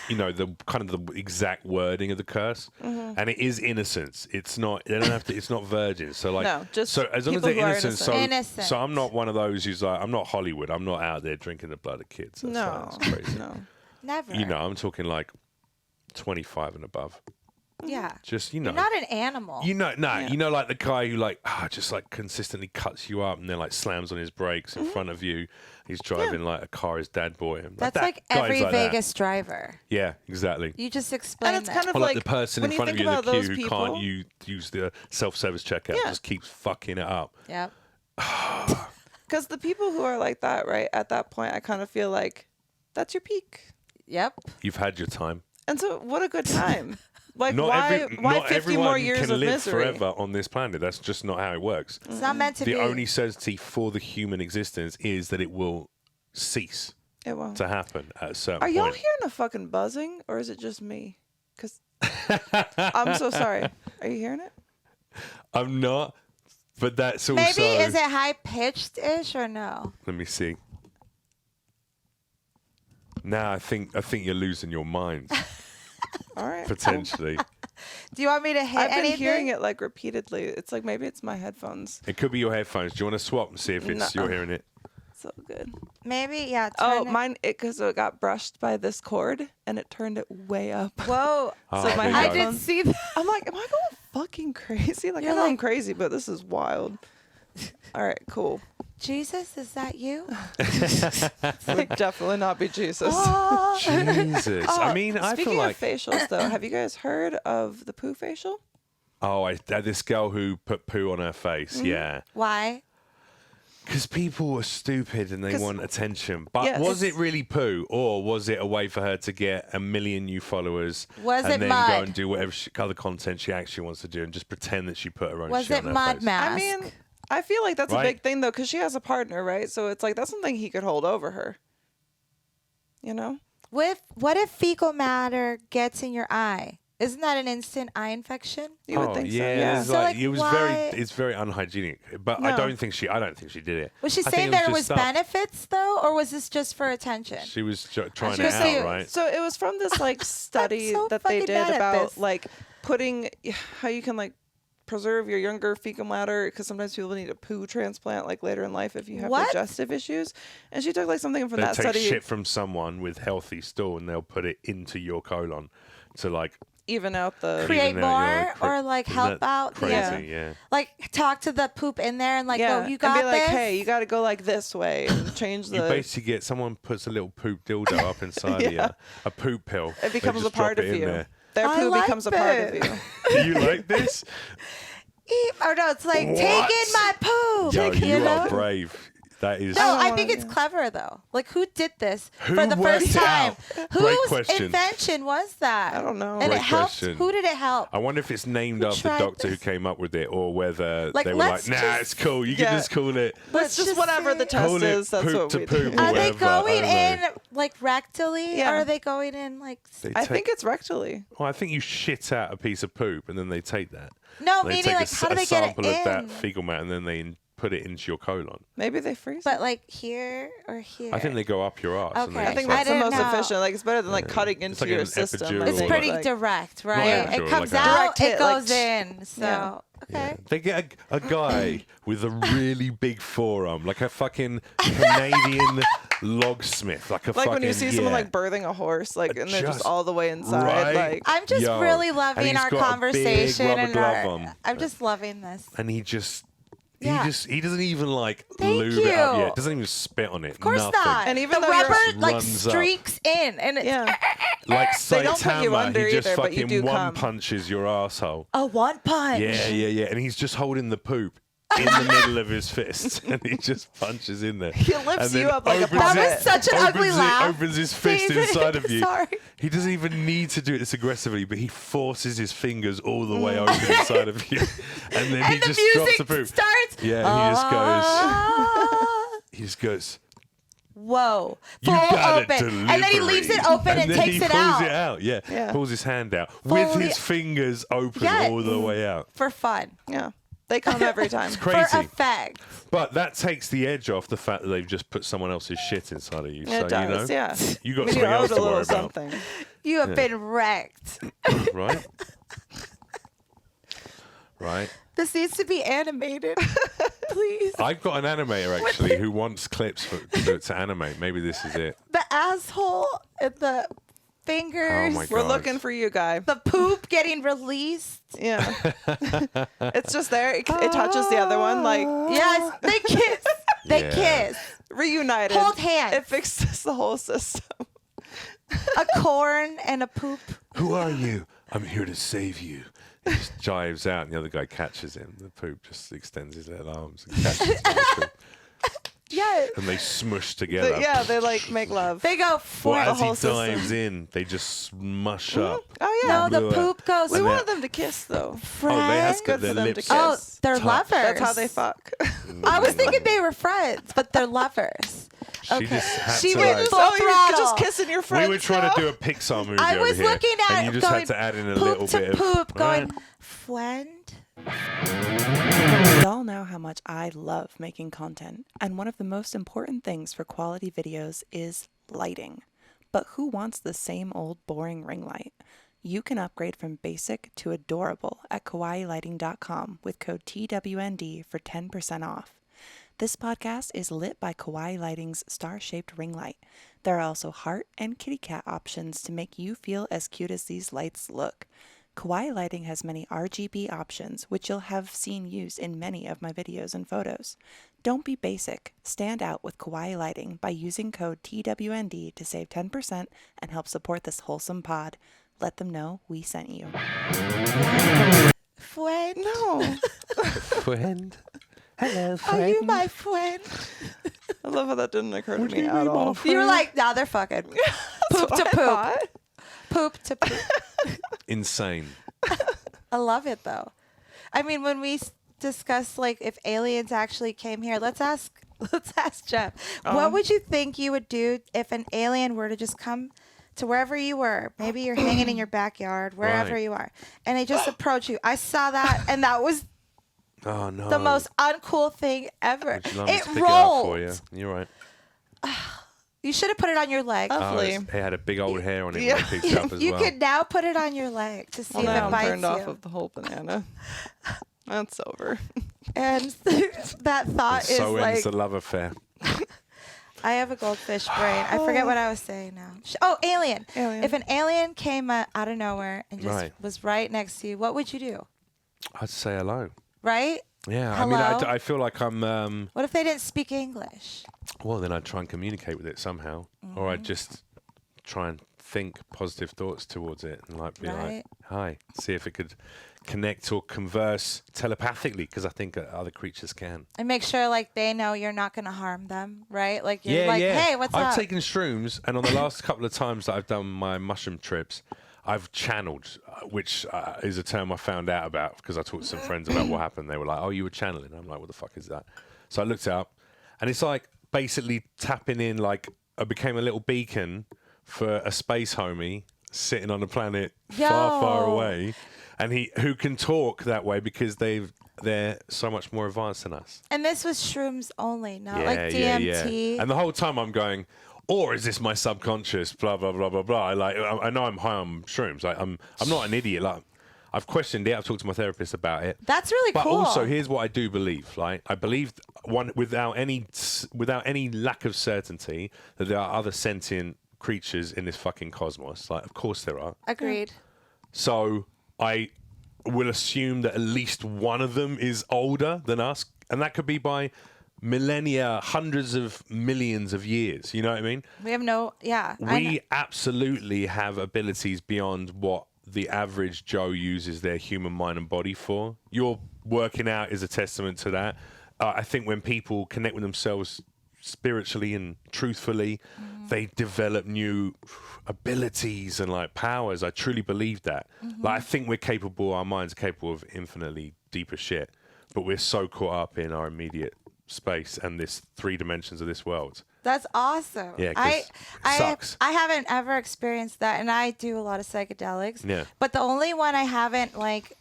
S1: the kind of the exact wording of the curse, and it is innocence. It's not. They don't have to. It's not virgin. So like,
S3: No, just
S1: so as long as
S3: people
S1: they're
S3: who are
S1: innocent. So
S2: innocent.
S1: so I'm not one of those who's like, I'm not Hollywood. I'm not out there drinking the blood of kids. That's crazy.
S3: No.
S2: Never.
S1: You know, I'm talking like 25 and above.
S2: Yeah.
S1: Just you know.
S2: You're not an animal.
S1: You know, you know, like the guy who like just like consistently cuts you up and then like slams on his brakes in front of you. He's driving like a car his dad bought him.
S2: That's
S1: that
S2: like
S1: guy's
S2: every
S1: like that.
S2: Vegas driver.
S1: Yeah, exactly.
S2: You just explained
S3: And it's
S2: that.
S3: kind of
S1: Or like the
S3: like
S1: person in
S3: when you
S1: front of
S3: think
S1: you in the
S3: about
S1: queue
S3: those
S1: who
S3: people,
S1: can't use the self-service checkout,
S3: Yeah.
S1: just keeps fucking it up.
S2: Yep.
S3: because the people who are like that, right at that point, I kind of feel like that's your peak.
S2: Yep.
S1: You've had your time.
S3: And so, what a good time! Like,
S1: Not
S3: why 50 more
S1: everyone
S3: years
S1: can
S3: of
S1: live
S3: misery?
S1: forever on this planet. That's just not how it works.
S2: It's not meant to
S1: The
S2: be.
S1: only certainty for the human existence is that it will cease
S3: It won't.
S1: to happen at a certain
S3: Are y'all
S1: point.
S3: hearing a fucking buzzing, or is it just me? Because I'm so sorry. Are you hearing it?
S1: I'm not, but that's also.
S2: Maybe is it high pitched ish or no?
S1: Let me see. Now I think you're losing your mind
S3: All right.
S1: potentially.
S2: Do you want me to hit
S3: I've been
S2: anything?
S3: hearing it like repeatedly. It's like maybe it's my headphones.
S1: It could be your headphones. Do you want to swap and see if it's
S3: Nuh-uh.
S1: you're hearing it?
S3: So good.
S2: Maybe, yeah.
S3: Oh,
S2: turn it-
S3: mine, because it got brushed by this cord and it turned it way up.
S2: Whoa.
S1: Oh,
S3: So my
S1: there you
S2: I
S1: go.
S2: did see that.
S3: I'm like, am I going fucking crazy? Like,
S2: You're
S3: I know I'm
S2: like-
S3: crazy, but this is wild. All right, cool.
S2: Jesus, is that you?
S3: Would definitely not be Jesus.
S2: Oh.
S1: Jesus. I mean, I
S3: Speaking
S1: feel like.
S3: of facials, though, have you guys heard of the poo facial?
S1: Oh, this girl who put poo on her face.
S3: Mm-hmm.
S1: Yeah.
S2: Why?
S1: Because people are stupid and they
S3: 'Cause-
S1: want attention. But
S3: Yes.
S1: was it really poo, or was it a way for her to get 1 million new followers
S2: Was
S1: and
S2: it
S1: then go
S2: mud?
S1: and do whatever other content she actually wants to do and just pretend that she put her own
S2: Was
S1: shit
S2: it
S1: on her
S2: mud
S1: face?
S2: mask?
S3: I mean, I feel like that's
S1: Right?
S3: a big thing, though, because she has a partner, right? So it's like, that's something he could hold over her. You know?
S2: what if fecal matter gets in your eye? Isn't that an instant eye infection?
S3: You would think so.
S1: yeah,
S3: Yeah.
S1: it's
S2: So,
S1: like,
S2: like,
S1: it was
S2: why-
S1: it's very unhygienic. But
S3: No.
S1: I don't think she did it.
S2: Was she
S1: I think
S2: saying
S1: it
S2: there
S1: just
S2: was
S1: stuff.
S2: benefits though, or was this just for attention?
S1: She was trying
S2: she
S1: it
S2: was
S1: out,
S2: saying-
S1: right?
S3: So it was from this like study
S2: so
S3: that they
S2: fucking
S3: did
S2: bad at
S3: about
S2: this.
S3: like putting how you can like preserve your younger fecal matter because sometimes people need a poo transplant like later in life if you have
S2: What?
S3: digestive issues. And she took like something from
S1: They'll
S3: that
S1: take
S3: study,
S1: shit from someone with healthy stool and they'll put it into your colon to like
S3: even out the
S2: Create
S1: even out your
S2: more or like
S1: isn't
S2: help
S1: that
S2: out.
S1: Crazy,
S3: Yeah.
S1: yeah.
S2: Like talk to the poop in there and like,
S3: yeah,
S2: go, you got
S3: and be like,
S2: this.
S3: hey, you got to go like this way and change
S1: You
S3: the.
S1: basically get someone puts a little poop dildo up inside of you, a poop pill.
S3: It becomes
S1: They
S3: a
S1: just drop
S3: part of
S1: it in
S3: you.
S1: there.
S3: Their
S2: I
S3: poo
S2: like
S3: becomes a part of
S2: it.
S3: you.
S1: Do you like this?
S2: Or no, it's like
S1: What?
S2: taking my poop.
S1: Yo, you
S2: know?
S1: are brave. That is.
S2: No, I
S3: don't
S2: think
S3: wanna-
S2: it's clever though. Like, who did this
S1: Who
S2: for the
S1: worked
S2: first
S1: it
S2: time?
S1: out? Great
S2: Whose
S1: question.
S2: invention was that?
S3: I don't know.
S2: And
S1: Great
S2: it helped.
S1: question.
S2: Who did it help?
S1: I wonder if it's named
S2: Who
S1: after the
S2: tried
S1: doctor
S2: this?
S1: who came up with it, or whether
S2: Like,
S1: they were like,
S2: let's
S1: "Nah,
S2: just-
S1: it's cool. You
S3: Yeah.
S1: can just call it."
S3: Let's just whatever the
S2: say-
S3: test
S1: Call it
S3: is. That's
S1: poop
S3: what
S1: to
S3: we
S1: poop
S3: do.
S1: or
S2: Are they
S1: whatever, I
S2: going
S1: don't
S2: in
S1: know.
S2: like rectally,
S3: Yeah.
S2: or are they going in like?
S1: They
S3: I
S1: take-
S3: think it's rectally.
S1: Well, I think you shit out a piece of poop and then they take that.
S2: No,
S1: They
S2: meaning
S1: take
S2: like how do
S1: a
S2: they get it
S1: sample of that
S2: in?
S1: fecal matter and then they put it into your colon.
S3: Maybe they freeze.
S2: But like here or here.
S1: I think they go up your ass. And
S2: Okay.
S1: they
S3: I think
S1: just,
S3: that's the
S2: didn't
S3: most
S2: know.
S3: efficient. Like it's better than like cutting into
S1: like
S3: your
S1: an
S3: system.
S1: epidural
S3: I
S2: It's
S1: or
S3: think,
S2: pretty
S3: like-
S2: direct, right?
S1: epidural,
S2: It comes
S1: like a-
S2: out,
S3: Direct
S2: it
S3: hit, like,
S2: goes in. So
S3: yeah.
S2: okay.
S1: They get a guy with a really big forearm, like a fucking Canadian logsmith, like a
S3: Like
S1: fucking,
S3: when you see someone
S1: yeah.
S3: like birthing a horse, like and they're just
S1: Just-
S3: all the way inside.
S1: right?
S3: Like
S2: I'm just
S1: Yo,
S2: really
S1: and
S2: loving
S1: he's
S2: our
S1: got a big
S2: conversation
S1: rubber
S2: and
S1: glove
S2: our,
S1: on.
S2: I'm just loving this.
S1: and he just.
S2: Yeah.
S1: He doesn't even like
S2: Thank
S1: lube it up
S2: you.
S1: yet. Doesn't even spit on it.
S2: Of course
S1: Nothing.
S2: not.
S3: And even
S2: the
S3: though you're-
S2: rubber
S1: Just
S2: like
S1: runs up.
S2: streaks in, and it's
S3: yeah,
S1: Like
S3: They don't put you
S1: Saitama,
S3: under
S1: he just
S3: either, but you
S1: fucking
S3: do
S1: one
S3: come.
S1: punches your asshole.
S2: a one punch.
S1: Yeah, and he's just holding the poop in the middle of his fist, and he just punches in there.
S3: He lifts
S1: And then
S3: you up like a
S1: opens
S3: puppet.
S2: That was such an ugly laugh.
S1: Opens his fist
S2: David,
S1: inside of you.
S2: Sorry.
S1: He doesn't even need to do it this aggressively, but he forces his fingers all the way open inside of you, and then he
S2: And the
S1: just
S2: music
S1: drops the poop.
S2: starts.
S1: Yeah, and
S2: Ah.
S1: he just goes.
S2: Whoa.
S1: You
S2: Full
S1: got
S2: open.
S1: it,
S2: And then he leaves it open and
S1: then
S2: takes
S1: he
S2: it
S1: pulls
S2: out.
S1: it out. Yeah.
S3: Yeah.
S1: Pulls his hand out with
S2: Fully-
S1: his fingers open
S2: Yeah.
S1: all the way out.
S2: For fun.
S3: Yeah. They come every time.
S1: Crazy.
S2: For effect.
S1: But that takes the edge off the fact that they've just put someone else's shit inside of you. So
S3: It does,
S1: you know,
S3: yeah.
S1: you got
S3: We
S1: something else
S3: owed a
S1: to
S3: little
S1: worry about,
S3: something.
S2: You have been wrecked.
S1: right? Right.
S2: This needs to be animated. Please.
S1: I've got an animator actually who wants clips to animate. Maybe this is it.
S2: The asshole and the fingers.
S1: Oh my
S3: We're
S1: God.
S3: looking for you, guy.
S2: The poop getting released.
S3: Yeah. It's just there. It touches the other one. Like,
S2: Yes. They kiss. They
S1: Yeah.
S2: kiss.
S3: reunited.
S2: Hold hands.
S3: It fixes the whole system.
S2: A corn and a poop.
S1: Who are you? I'm here to save you. He just jives out, and the other guy catches him. The poop just extends his little arms and catches him.
S2: Yeah.
S1: And they smush together.
S3: Yeah, they like make love.
S2: They go
S1: Well,
S2: for
S1: as
S3: whole
S1: he
S3: system.
S1: dives in, they just smush up.
S3: Oh yeah.
S2: No, the
S1: Blew
S2: poop goes.
S3: We
S1: And
S3: want them to kiss though.
S2: Friends.
S1: Oh, they have
S3: good
S1: their
S3: for them to
S1: lips.
S3: kiss.
S2: Oh, they're
S1: Touch.
S2: lovers.
S3: That's how they fuck.
S2: I was thinking they were friends, but they're lovers.
S1: She
S2: Okay.
S1: just had
S2: She
S1: to
S2: went
S1: like,
S2: full
S3: Oh, you're
S2: throttle.
S3: just kissing your friends.
S1: we were trying
S3: now?
S1: to do a Pixar movie
S2: I was
S1: over here,
S2: looking at
S1: and you just
S2: going
S1: had to add in a
S2: poop
S1: little
S2: to
S1: bit of
S2: poop, going,
S1: right?
S2: friend.
S4: We all know how much I love making content, and one of the most important things for quality videos is lighting. But who wants the same old boring ring light? You can upgrade from basic to adorable at kawaiilighting.com with code TWND for 10% off. This podcast is lit by Kawaii Lighting's star-shaped ring light. There are also heart and kitty cat options to make you feel as cute as these lights look. Kawaii Lighting has many RGB options, which you'll have seen used in many of my videos and photos. Don't be basic. Stand out with Kawaii Lighting by using code TWND to save 10% and help support this wholesome pod. Let them know we sent you.
S2: Friend.
S3: No.
S1: Friend. Hello,
S2: Are you my friend?
S3: I love how that didn't occur to
S1: do
S3: me
S1: you
S3: at
S1: mean,
S3: all.
S2: You were like, nah, they're fucking. Poop to poop. Poop to poop.
S1: Insane.
S2: I love it though. I mean, when we discuss like if aliens actually came here, let's ask Jeff. What would you think you would do if an alien were to just come to wherever you were? Maybe you're hanging in your backyard, wherever
S1: Right.
S2: you are, and they just approach you. I saw that, and that was
S1: Oh no.
S2: the most uncool thing ever.
S1: Would you like me
S2: It
S1: to pick it up for you?
S2: rolled.
S1: You're right.
S2: You should have put it on your leg.
S1: Oh,
S3: Lovely.
S1: it had a big old hair on it
S3: Yeah.
S1: when I picked it up as
S2: You
S1: well.
S2: could now put it on your leg to see
S3: Well, now
S2: if it
S3: I'm
S2: bites
S3: turned
S2: you.
S3: off of the whole banana. That's over.
S2: And that thought is
S1: So
S2: like,
S1: ends the love affair.
S2: I have a goldfish brain. I forget what I was saying now. Oh, alien.
S3: Alien.
S2: If an alien came out of nowhere and just
S1: Right.
S2: was right next to you, what would you do?
S1: I'd say hello.
S2: Right?
S1: Yeah,
S2: Hello?
S1: I mean, I feel like I'm.
S2: What if they didn't speak English?
S1: Well, then I'd try and communicate with it somehow, or I'd just try and think positive thoughts towards it, and like be like,
S2: Right.
S1: "Hi," see if it could connect or converse telepathically, because I think other creatures can.
S2: And make sure like they know you're not going to harm them, right? Like you're like, hey, what's
S1: I've
S2: up?
S1: taken shrooms, and on the last couple of times that I've done my mushroom trips, I've channeled, which is a term I found out about because I talked to some friends about what happened. They were like, "Oh, you were channeling." I'm like, "What the fuck is that?" So I looked it up, and it's like basically tapping in. Like I became a little beacon for a space homie sitting on a planet far, far
S2: Yo.
S1: away, and who can talk that way because they're so much more advanced than us.
S2: And this was shrooms only, not like DMT.
S1: And the whole time I'm going, or is this my subconscious? Blah blah blah blah blah. I know I'm high on shrooms. I'm not an idiot. Like I've questioned it. I've talked to my therapist about it.
S2: That's really
S1: But
S2: cool.
S1: also, here's what I do believe. Like I believe without any lack of certainty that there are other sentient creatures in this fucking cosmos. Like of course there are.
S2: Agreed.
S1: So I will assume that at least one of them is older than us, and that could be by millennia, hundreds of millions of years. You know what I mean?
S2: We have no, yeah. I know.
S1: We absolutely have abilities beyond what the average Joe uses their human mind and body for. You're working out is a testament to that. I think when people connect with themselves spiritually and truthfully, they develop new abilities and like powers. I truly believe that. Like, I think we're capable, our minds are capable of infinitely deeper shit, but we're so caught up in our immediate space and this 3 dimensions of this world.
S2: That's awesome.
S1: Yeah, 'cause it sucks.
S2: I haven't ever experienced that, and I do a lot of psychedelics.
S1: Yeah.
S2: But the only one I haven't like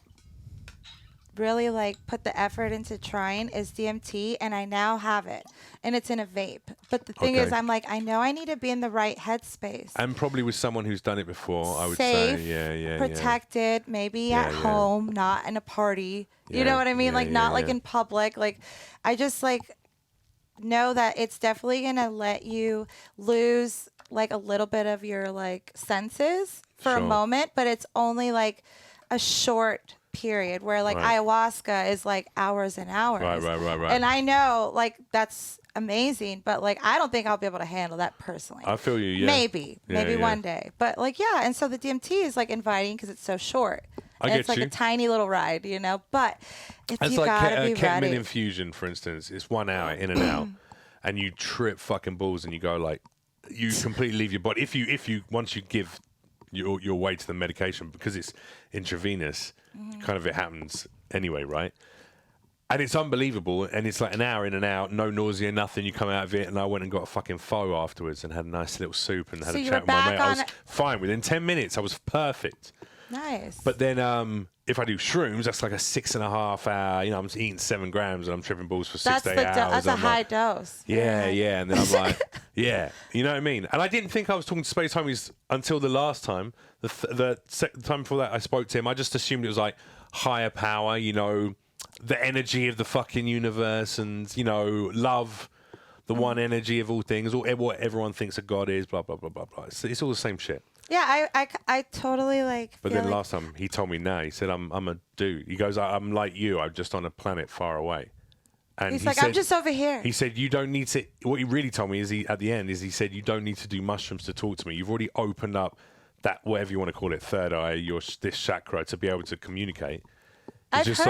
S2: really like put the effort into trying is DMT, and I now have it, and it's in a vape. But the thing is,
S1: Okay.
S2: I'm like, I know I need to be in the right headspace.
S1: And probably with someone who's done it before, I would
S2: Safe,
S1: say. Yeah.
S2: protected, maybe at home, not in a party. You
S1: Yeah,
S2: know what I mean?
S1: yeah,
S2: Like not like
S1: yeah.
S2: in public. Like I just like know that it's definitely gonna let you lose like a little bit of your like senses for a
S1: Sure.
S2: moment, but it's only like a short period where like
S1: Right.
S2: ayahuasca is like hours and hours.
S1: Right.
S2: And I know like that's amazing, but like I don't think I'll be able to handle that personally.
S1: I feel you, yeah.
S2: Maybe
S1: Yeah.
S2: one day. But like yeah, and so the DMT is like inviting because it's so short.
S1: I
S2: And
S1: get
S2: it's like
S1: you.
S2: a tiny little ride, you know. But if
S1: It's
S2: you
S1: like
S2: gotta be
S1: ketamine
S2: ready.
S1: infusion, for instance. It's 1 hour in and out, and you trip fucking balls, and you go like, you completely leave your body. If you once you give your way to the medication, because it's intravenous, kind of it happens anyway, right? And it's unbelievable, and it's like an hour in and out, no nausea, nothing. You come out of it, and I went and got a fucking pho afterwards, and had a nice little soup, and had
S2: So
S1: a
S2: you
S1: chat
S2: were
S1: with my
S2: back
S1: mate. I
S2: on
S1: was fine within 10 minutes. I was perfect.
S2: Nice.
S1: But then if I do shrooms, that's like a 6.5 hour, you know, I'm eating 7 grams and I'm tripping balls for 6
S2: that's
S1: to 8
S2: the
S1: hours.
S2: that's a
S1: I'm
S2: high
S1: like,
S2: dose.
S1: yeah. And then I'm like, yeah. You know what I mean? And I didn't think I was talking to Space Homies until the last time. The time before that I spoke to him, I just assumed it was like higher power, you know, the energy of the fucking universe and, you know, love, the one energy of all things, or what everyone thinks a God is, blah, blah, blah, blah, blah. It's all the same shit.
S2: Yeah, I totally like.
S1: But
S2: feel
S1: then
S2: like,
S1: last time he told me no. He said, I'm a dude. He goes, I'm like you. I'm just on a planet far away. And
S2: he's
S1: he
S2: like,
S1: said,
S2: I'm just over here.
S1: He said, you don't need to. What he really told me is at the end he said, you don't need to do mushrooms to talk to me. You've already opened up that, whatever you want to call it, third eye, this chakra to be able to communicate. It's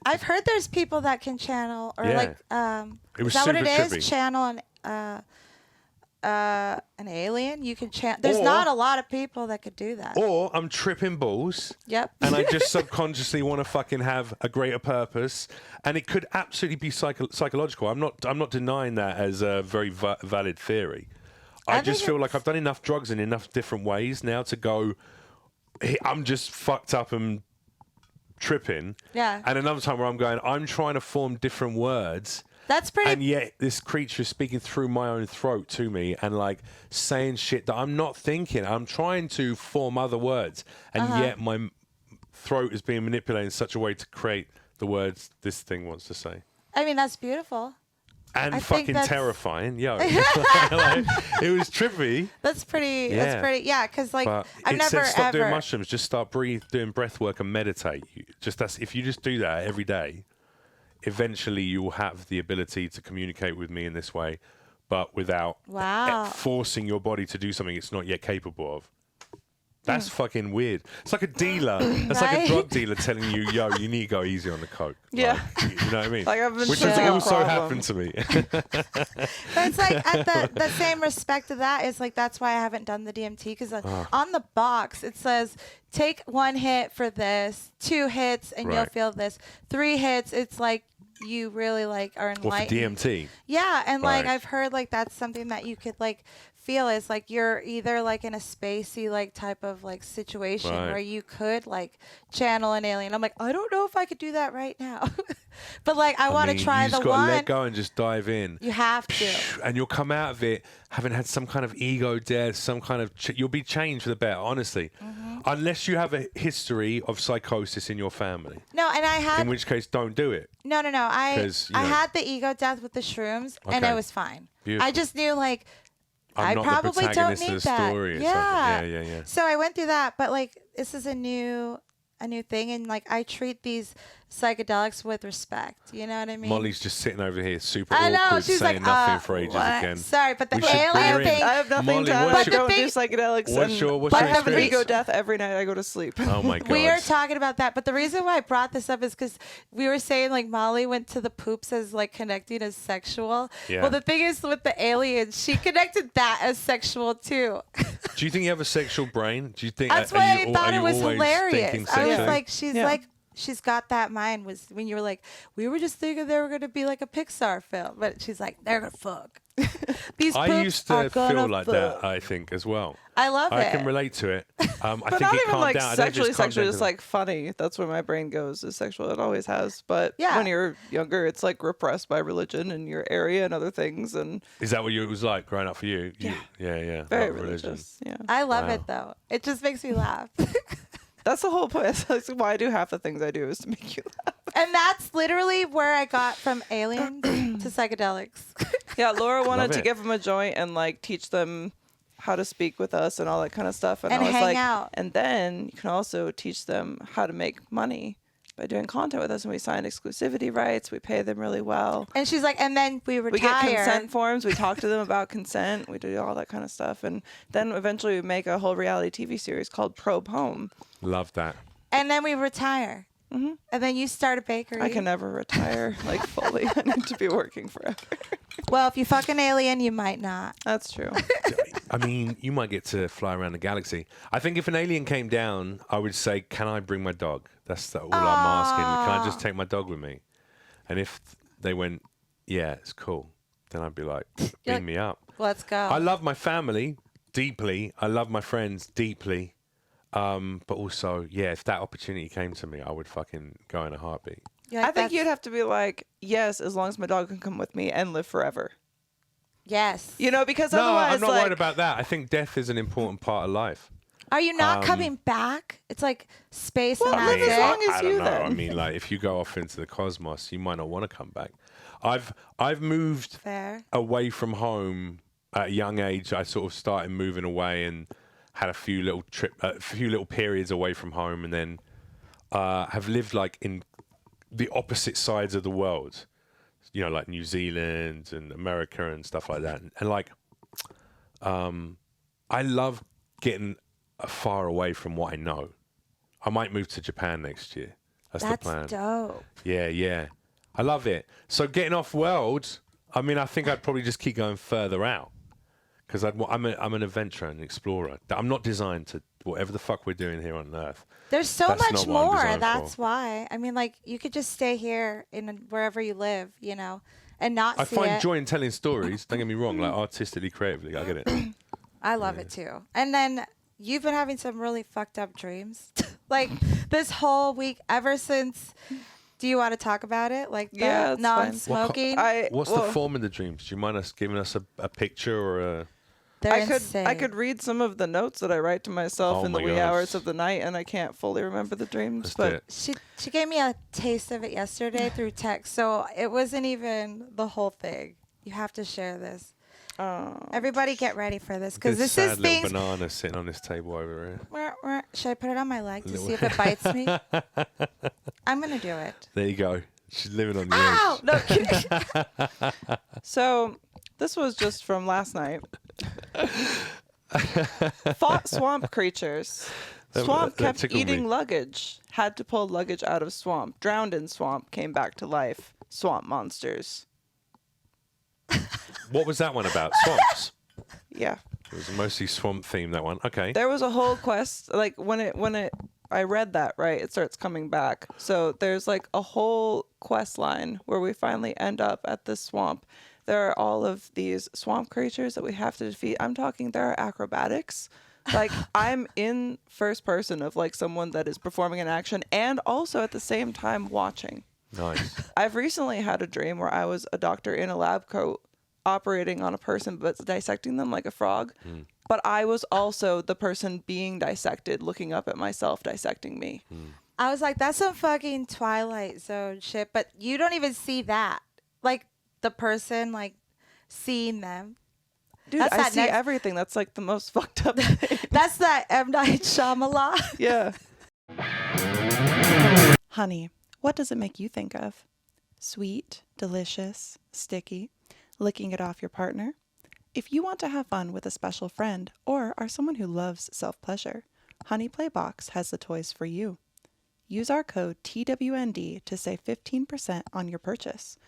S2: I've heard there's people that can channel or
S1: Yeah.
S2: like
S1: It was
S2: is that what it
S1: super
S2: is?
S1: trippy.
S2: Channel an alien. You can channel. There's
S1: Or-
S2: not a lot of people that could do that.
S1: Or I'm tripping balls.
S2: Yep.
S1: And I just subconsciously want to fucking have a greater purpose, and it could absolutely be psychological. I'm not denying that as a very valid theory. I
S2: think
S1: just feel like
S2: it's-
S1: I've done enough drugs in enough different ways now to go, "Hey, I'm just fucked up and tripping.
S2: Yeah.
S1: And another time where I'm going, I'm trying to form different words.
S2: That's pretty.
S1: And yet this creature is speaking through my own throat to me and like saying shit that I'm not thinking. I'm trying to form other words. And yet my throat is being manipulated in such a way to create the words this thing wants to say.
S2: I mean, that's beautiful.
S1: And
S2: I think
S1: fucking
S2: that's-
S1: terrifying. Yo. Like, it was trippy.
S2: That's pretty.
S1: Yeah.
S2: That's pretty. Yeah, because like
S1: But
S2: I've
S1: it
S2: never
S1: said stop doing
S2: ever.
S1: mushrooms. Just start doing breath work and meditate. If you just do that every day, eventually you will have the ability to communicate with me in this way, but without
S2: Wow.
S1: forcing your body to do something it's not yet capable of. That's fucking weird. It's like a dealer. It's like a
S2: Right?
S1: drug dealer telling you, yo, you need to go easy on the coke.
S3: Yeah.
S1: Like, you know what I mean?
S3: Like, I've been
S1: Which has
S3: facing a
S1: also
S3: problem.
S1: happened to me.
S2: But it's like at the same respect to that is like that's why I haven't done the DMT because on the box it says take 1 hit for this, 2 hits and you'll
S1: Right.
S2: feel this, 3 hits it's like you really like are
S1: Or for
S2: enlightened.
S1: DMT.
S2: Yeah, and like
S1: Right.
S2: I've heard like that's something that you could like feel is like you're either like in a spacey like type of like situation
S1: Right.
S2: where you could like channel an alien. I'm like I don't know if I could do that right now, but like I want to
S1: mean,
S2: try
S1: you
S2: the
S1: just gotta
S2: one.
S1: let go and just dive in.
S2: You have to.
S1: And you'll come out of it having had some kind of ego death, some kind of you'll be changed for the better, honestly. Unless you have a history of psychosis in your family,
S2: No, and I had
S1: in which case don't do it.
S2: No.
S1: 'Cause, you
S2: I
S1: know-
S2: had the ego death with the shrooms, and
S1: Okay.
S2: it was fine.
S1: Beautiful.
S2: I just knew like I
S1: I'm not the
S2: probably don't
S1: protagonist
S2: need
S1: of the
S2: that.
S1: story. It's
S2: Yeah.
S1: like, yeah.
S2: So I went through that, but like this is a a new thing, and like I treat these psychedelics with respect. You know what I mean?
S1: Molly's just sitting over here, super
S2: I know,
S1: awkward,
S2: she's
S1: saying
S2: like,
S1: nothing for ages
S2: what?
S1: again.
S2: Sorry, but the
S1: We should bring her
S2: alien
S1: in.
S2: thing.
S3: I have nothing
S1: Molly,
S3: to
S1: what's
S3: I
S1: your-
S3: don't do psychedelics.
S1: What's your
S3: I have an
S1: experience?
S3: ego death every night I go to sleep.
S1: Oh my god.
S2: We are talking about that, but the reason why I brought this up is because we were saying like Molly went to the poops as like connecting as sexual.
S1: Yeah.
S2: Well, the thing is with the aliens, she connected that as sexual too.
S1: Do you think you have a sexual brain? Do you think
S2: That's
S1: are
S2: why
S1: you
S2: I thought
S1: are
S2: it
S1: you
S2: was
S1: always
S2: hilarious.
S1: thinking
S2: I was
S1: sexually?
S2: like, she's
S3: Yeah.
S2: like, she's got that mind. Was when you were like, we were just thinking they were gonna be like a Pixar film, but she's like, they're gonna fuck. These
S1: I
S2: poops
S1: used
S2: are
S1: to
S2: gonna
S1: feel like
S2: fuck.
S1: that, I think, as well.
S2: I love
S1: I
S2: it.
S1: can relate to it. I
S3: But
S1: think
S3: not
S1: it
S3: even
S1: calmed
S3: like
S1: down. I don't
S3: sexually,
S1: just calm
S3: sexually,
S1: down
S3: just
S1: to-
S3: like funny. That's where my brain goes, is sexual. It always has. But
S2: Yeah.
S3: when you're younger, it's like repressed by religion and your area and other things. And
S1: Is that what it was like growing up for you?
S3: Yeah.
S1: Yeah.
S3: very
S1: Not religion.
S3: religious. Yeah.
S2: I love
S1: Wow.
S2: it though. It just makes me laugh.
S3: That's the whole point. That's why I do half the things I do is to make you laugh.
S2: And that's literally where I got from aliens to psychedelics.
S3: Yeah, Laura wanted
S1: Love
S3: to
S1: it.
S3: give them a joint and like teach them how to speak with us and all that kind of stuff.
S2: And
S3: I was
S2: hang
S3: like,
S2: out.
S3: and then you can also teach them how to make money by doing content with us. And we sign exclusivity rights. We pay them really well.
S2: And she's like, and then we
S3: We get
S2: retire.
S3: consent forms. We talk to them about consent. We do all that kind of stuff. And then eventually we make a whole reality TV series called Probe Home.
S1: Love that.
S2: And then we retire.
S3: Mhm.
S2: And then you start a bakery.
S3: I can never retire like fully. I need to be working forever.
S2: Well, if you fuck an alien, you might not.
S3: That's true.
S1: I mean, you might get to fly around the galaxy. I think if an alien came down, I would say, can I bring my dog? That's all I'm asking. Can I just take my dog with me? And if they went, yeah, it's cool, then I'd be like,
S2: You're
S1: beam
S2: like,
S1: me up.
S2: Let's go.
S1: I love my family deeply. I love my friends deeply. But also, yeah, if that opportunity came to me, I would fucking go in a heartbeat.
S2: You're like,
S3: I think
S2: "That's-
S3: you'd have to be like, yes, as long as my dog can come with me and live forever.
S2: Yes.
S3: You know, because
S1: No,
S3: otherwise,
S1: I'm not
S3: like,
S1: worried about that. I think death is an important part of life.
S2: Are you not coming back? It's like space
S3: Well,
S2: and
S3: live
S2: that's
S3: as
S2: it.
S3: long as
S1: I don't
S3: you
S1: know.
S3: then.
S1: I mean, like, if you go off into the cosmos, you might not want to come back. I've moved
S2: Fair.
S1: away from home at a young age. I sort of started moving away and had a few little periods away from home, and then have lived like in the opposite sides of the world. You know, like New Zealand and America and stuff like that. And like, I love getting far away from what I know. I might move to Japan next year. That's the plan.
S2: That's dope.
S1: Yeah. I love it. So getting off world, I mean, I think I'd probably just keep going further out because I'm an adventurer and explorer. I'm not designed to whatever the fuck we're doing here on Earth.
S2: There's so
S1: That's
S2: much
S1: not what I'm
S2: more.
S1: designed
S2: That's
S1: for.
S2: why. I mean, like, you could just stay here in wherever you live, you know, and not
S1: I
S2: see
S1: find
S2: it.
S1: joy in telling stories. Don't get me wrong, like artistically, creatively, I get it.
S2: I love it too. And then you've been having some really fucked up dreams. Like this whole week, ever since. Do you want to talk about it? Like the
S3: Yeah, that's fine.
S2: non-smoking?
S1: What's the form of the dreams? Do you mind us giving us a picture or a?
S2: They're
S3: I
S2: insane.
S3: could read some of the notes that I write to myself
S1: Oh
S3: in the
S1: my
S3: wee
S1: gosh.
S3: hours of the night, and I can't fully remember the dreams.
S1: Let's do
S3: but
S1: it.
S2: She gave me a taste of it yesterday through text, so it wasn't even the whole thing. You have to share this. Everybody get ready for this because this
S1: sad
S2: is
S1: little
S2: things.
S1: banana sitting on this table over here.
S2: Should I put it on my leg to
S1: Little-
S2: see if it bites me? I'm gonna do it.
S1: There you go. She's living on the
S2: Ow!
S1: edge.
S2: No kidding.
S3: so this was just from last night. Fought swamp creatures. Swamp
S1: that
S3: kept
S1: tickled
S3: eating
S1: me.
S3: luggage. Had to pull luggage out of swamp. Drowned in swamp. Came back to life. Swamp monsters.
S1: What was that one about? Swamps.
S3: Yeah.
S1: It was mostly swamp theme, that one. Okay.
S3: There was a whole quest. Like I read that, right? It starts coming back. So there's like a whole quest line where we finally end up at this swamp. There are all of these swamp creatures that we have to defeat. I'm talking, there are acrobatics. Like I'm in first person of like someone that is performing an action and also at the same time watching.
S1: Nice.
S3: I've recently had a dream where I was a doctor in a lab coat operating on a person but dissecting them like a frog. But I was also the person being dissected, looking up at myself, dissecting me.
S2: I was like, that's some fucking Twilight Zone shit, but you don't even see that. Like the person like seeing them.
S3: Dude,
S2: That's
S3: I
S2: that
S3: see
S2: next-
S3: everything. That's like the most fucked up thing.
S2: That's that M. Night Shyamalan.
S3: Yeah. Honey, what does it make you think of? Sweet, delicious, sticky, licking it off your partner? If you want to have fun with a special friend or are someone who loves self-pleasure, Honey Playbox has the toys for you. Use our code TWND to save 15% on your purchase.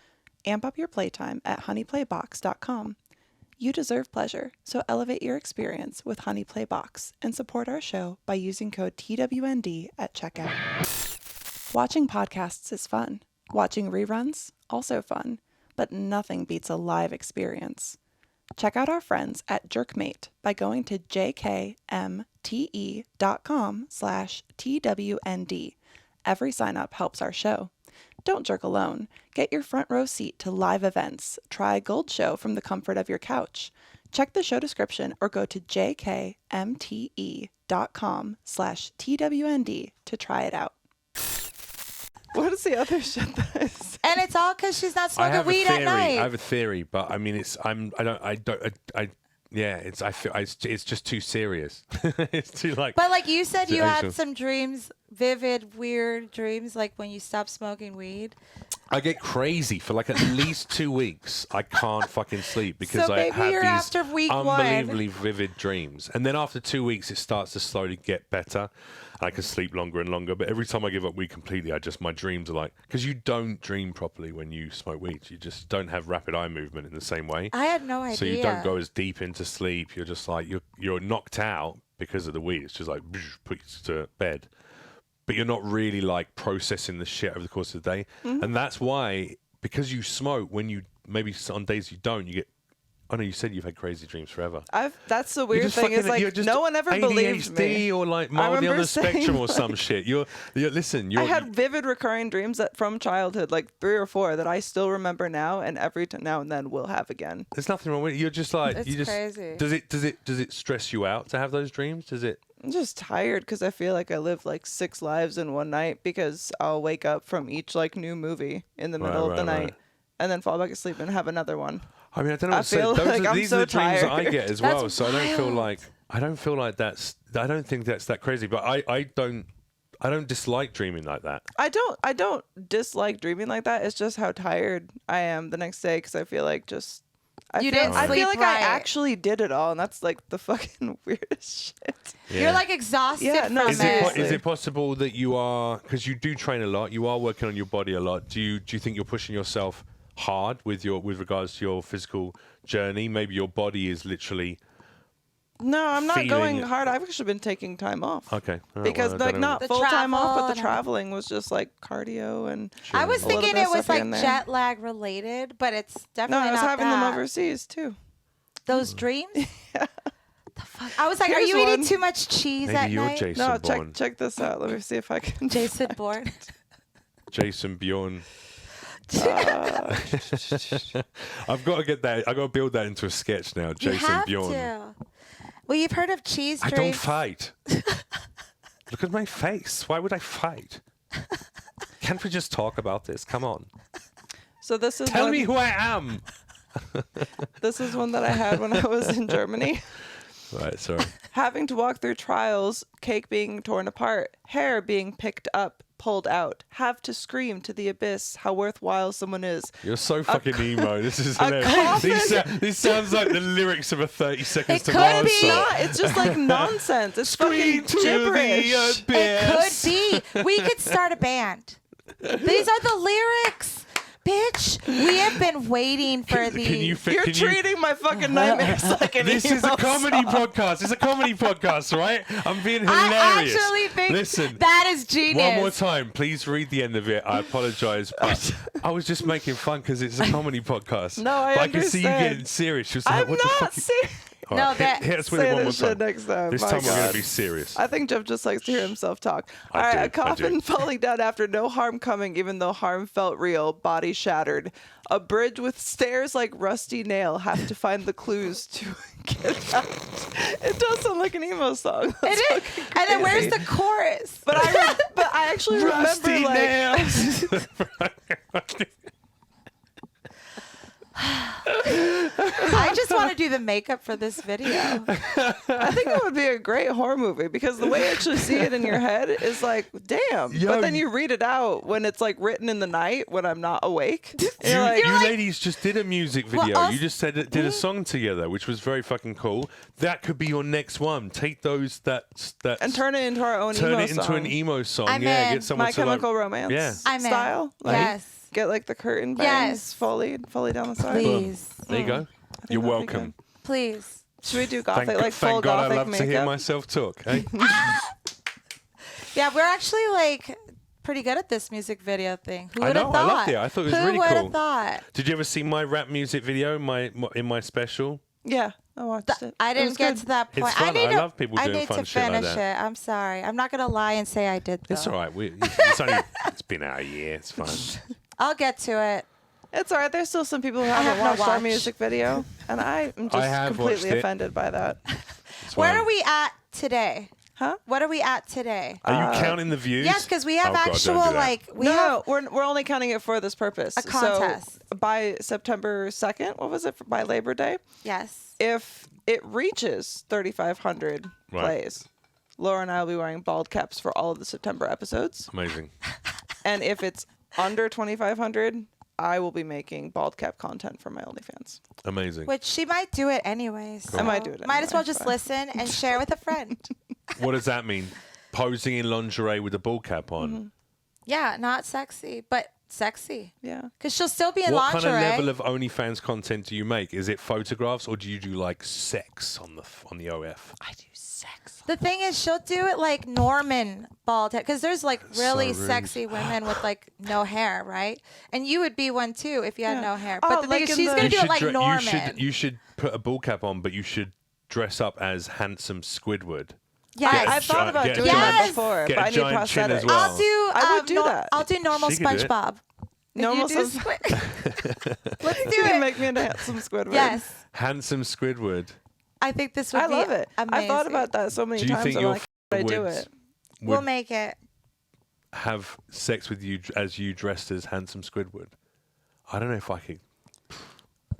S3: Amp up your playtime at honeyplaybox.com. You deserve pleasure, so elevate your experience with Honey Playbox and support our show by using code TWND at checkout. Watching podcasts is fun. Watching reruns, also fun, but nothing beats a live experience. Check out our friends at Jerkmate by going to jkmte.com/TWND. Every sign up helps our show. Don't jerk alone. Get your front row seat to live events. Try Gold Show from the comfort of your couch. Check the show description or go to jkmte.com/TWND to try it out. What is the other shit that is?
S2: And it's all because she's not smoking weed at night.
S1: I have a theory, but I mean, it's just too serious. It's too like.
S2: But like you said, you had
S1: situational.
S2: some dreams, vivid, weird dreams, like when you stopped smoking weed.
S1: I get crazy for like at least 2 weeks. I can't fucking sleep because
S2: So
S1: I
S2: maybe
S1: have
S2: you're
S1: these
S2: after week one.
S1: unbelievably vivid dreams. And then after 2 weeks, it starts to slowly get better. I can sleep longer and longer. But every time I give up weed completely, my dreams are like, because you don't dream properly when you smoke weed. You just don't have rapid eye movement in the same way.
S2: I had no idea.
S1: So you don't go as deep into sleep. You're just like, you're knocked out because of the weed. It's just like, put you to bed. But you're not really like processing the shit over the course of the day. Mm-hmm. And that's why, because you smoke, when you, maybe on days you don't, you get, I know you said you've had crazy dreams forever.
S3: That's the weird thing is like, no one ever believed me.
S1: Or like mildly on the spectrum or some shit. I
S3: had vivid recurring dreams from childhood, like 3 or 4 that I still remember now and every now and then will have again.
S1: There's nothing wrong with it. You're just like,
S2: It's crazy.
S1: Does it stress you out to have those dreams? Does it?
S3: I'm just tired because I feel like I live like 6 lives in one night because I'll wake up from each like new movie in the middle of the night and then fall back asleep and have another one.
S1: I mean, I don't know. These are the dreams that I get as well. So I don't feel like that's. I don't think that's that crazy. But I don't dislike dreaming like that.
S3: I don't dislike dreaming like that. It's just how tired I am the next day because I feel like I feel like I actually did it all, and that's like the fucking weirdest shit.
S2: Yeah. You're like exhausted from
S1: Is it possible that you are, because you do train a lot, you are working on your body a lot? Do you think you're pushing yourself hard with regards to your physical journey? Maybe your body is literally.
S3: No, I'm not going hard. I've actually been taking time off.
S1: Okay.
S3: Because not full time off, but the traveling was just like cardio and.
S2: Sure. I was thinking it was like jet lag related, but it's definitely not.
S3: No, I was having them
S2: that.
S3: overseas too.
S2: Those dreams? Yeah. The fuck? I was like,
S3: Here's
S2: are you eating too much cheese
S1: Maybe
S2: at
S1: you're
S2: night?
S1: Jason Bourne.
S3: Check this out. Let me see if I can.
S2: Jason Bourne.
S1: Jason Bjorn. I've got to get that. I've got to build that into a sketch now. Jason Bjorn.
S2: To. Well, you've heard of cheese dreams.
S1: I don't fight. Look at my face. Why would I fight? Can't we just talk about this? Come on.
S3: So this is
S1: Tell me who I am.
S3: This is one that I had when I was in Germany.
S1: Right, sorry.
S3: Having to walk through trials, cake being torn apart, hair being picked up, pulled out, have to scream to the abyss how worthwhile someone is.
S1: You're so fucking emo. This is hilarious. This sounds like the lyrics of a 30 Seconds to Mars song.
S3: Not. It's just like nonsense. It's
S1: Scream
S3: fucking gibberish.
S2: It could be. We could start a band. These are the lyrics. Bitch, we have been waiting for these.
S3: You're treating my fucking nightmares like an
S1: This is a comedy podcast. It's a comedy podcast, right? I'm being hilarious.
S2: I actually think that is genius.
S1: One more time. Please read the end of it. I apologize, but I was just making fun because it's a comedy podcast.
S3: No, I
S1: can see you getting serious. She was like,
S3: I'm
S1: what the
S3: not
S1: fuck?
S3: serious.
S1: All right, hit us with it one more time.
S3: Next time.
S1: This time we're going to be serious.
S3: I think Jeff just likes to hear himself talk. All right, a coffin falling down after no harm coming, even though harm felt real, body shattered. A bridge with stairs like rusty nail, have to find the clues to get out. It does sound like an emo song. That's
S2: it is. And then where's the chorus?
S3: But I actually
S1: rusty
S3: remember
S1: nails.
S2: I just want to do the makeup for this video.
S3: I think it would be a great horror movie because the way you actually see it in your head is like, damn.
S1: Yo,
S3: but then you read it out when it's like written in the night when I'm not awake.
S1: You,
S3: You're like,
S1: you ladies just did a music
S2: Well,
S1: video.
S2: also-
S1: You just said did a song together, which was very fucking cool. That could be your next one. Take those
S3: and turn it into our own
S1: turn
S3: emo
S1: it into
S3: song.
S1: an emo song.
S2: I'm
S1: yeah,
S2: in.
S1: get someone
S3: My
S1: to
S3: Chemical
S1: like,
S3: Romance
S1: Yeah.
S2: I'm in.
S3: style. Like,
S2: Yes.
S3: get like the curtain
S2: Yes.
S3: bangs fully down the side.
S2: Please.
S1: There you go. You're
S3: that'd be
S1: welcome.
S2: Please.
S3: Should we do gothic,
S1: Thank,
S3: like full
S1: thank God I
S3: gothic
S1: love
S3: makeup?
S1: to hear myself talk. Eh?
S2: Yeah, we're actually like pretty good at this music video thing. Who
S1: I
S2: would have
S1: know,
S2: thought?
S1: I loved it. I thought it was
S2: Who
S1: really
S2: would
S1: cool.
S2: have thought?
S1: Did you ever see my rap music video in my special?
S3: Yeah, I watched it.
S2: I
S3: It
S2: didn't
S3: was
S2: get
S3: good.
S2: to that point.
S1: It's fun. I love people
S2: I
S1: doing
S2: need
S1: fun
S2: to
S1: shit like
S2: finish
S1: that.
S2: it. I'm sorry. I'm not gonna lie and say I did. Though.
S1: It's all right. It's been out a year. It's fine.
S2: I'll get to it.
S3: It's all right. There's still some people who
S2: have
S3: haven't
S2: no
S3: watched our
S2: watch.
S3: music video, and I am just
S1: have
S3: completely
S1: watched it.
S3: offended by that.
S1: It's
S2: Where
S1: fine.
S2: are we at today?
S3: Huh?
S2: What are we at today?
S1: Are you counting the views?
S2: Yes, because we have
S1: Oh, God, don't
S2: actual
S1: do that.
S2: like we
S3: no,
S2: have
S3: we're only counting it for this purpose.
S2: A contest.
S3: So by September 2nd, what was it? By Labor Day,
S2: yes.
S3: if it reaches 3,500
S1: Right.
S3: plays, Laura and I will be wearing bald caps for all of the September episodes.
S1: Amazing.
S3: And if it's under 2,500, I will be making bald cap content for my OnlyFans.
S1: Amazing.
S2: Which she might do it anyways.
S3: I might do it
S2: Might as well
S3: anyway,
S2: just
S3: fine.
S2: listen and share with a friend.
S1: What does that mean? Posing in lingerie with a ball cap on.
S3: Mm-hmm.
S2: Yeah, not sexy, but sexy.
S3: Yeah.
S2: Because she'll still be in
S1: What
S2: lingerie.
S1: kind of level of OnlyFans content do you make? Is it photographs or do you do like sex on the OF?
S3: I do sex.
S2: The thing is, she'll do it like Norman bald head, because there's like really
S1: So rude.
S2: sexy women with like no hair, right? And you would be one too if you had
S3: Yeah.
S2: no hair.
S3: Oh,
S2: But the
S3: like
S2: thing is,
S3: in
S2: she's
S3: the-
S2: gonna do it like
S1: dre-
S2: Norman.
S1: you should put a ball cap on, but you should dress up as handsome Squidward.
S2: Yes.
S1: Get a
S3: I've thought about
S1: get a
S3: doing that
S2: giant-
S3: before,
S1: get
S3: but
S1: a
S3: I need
S1: giant chin
S3: prosthetics.
S1: as well.
S2: I'll do.
S3: I would do that.
S2: I'll do normal
S1: She could do it.
S2: SpongeBob.
S3: Normal
S2: You do
S3: Sponge-
S2: Let's do
S3: You can
S2: it.
S3: make me into handsome Squidward.
S2: Yes,
S1: Handsome Squidward.
S2: I think this would
S3: I
S2: be
S3: love it.
S2: amazing.
S3: I thought about that so many
S1: Do you
S3: times.
S1: think
S3: I'm
S1: your
S3: like, how would I do
S1: would-
S3: it?
S2: We'll
S1: would
S2: make it.
S1: have sex with you as you dressed as handsome Squidward? I don't know if I could.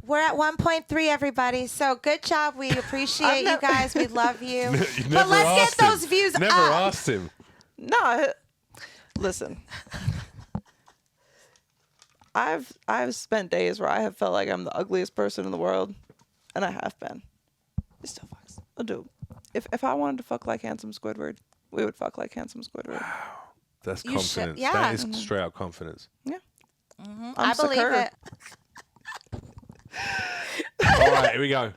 S2: We're at 1.3, everybody. So good job. We appreciate
S3: I've
S2: you
S3: never-
S2: guys. We love you.
S1: You
S2: But
S1: never
S2: let's get
S1: asked him.
S2: those views
S1: Never
S2: up.
S1: asked him.
S3: No, listen. I've spent days where I have felt like I'm the ugliest person in the world, and I have been. It still fucks. I'll do. If I wanted to fuck like handsome Squidward, we would fuck like handsome Squidward.
S1: That's
S2: You should-
S1: confidence.
S2: yeah.
S1: That is straight out confidence.
S3: Yeah.
S2: I believe
S3: secure.
S2: it.
S1: All right, here we go.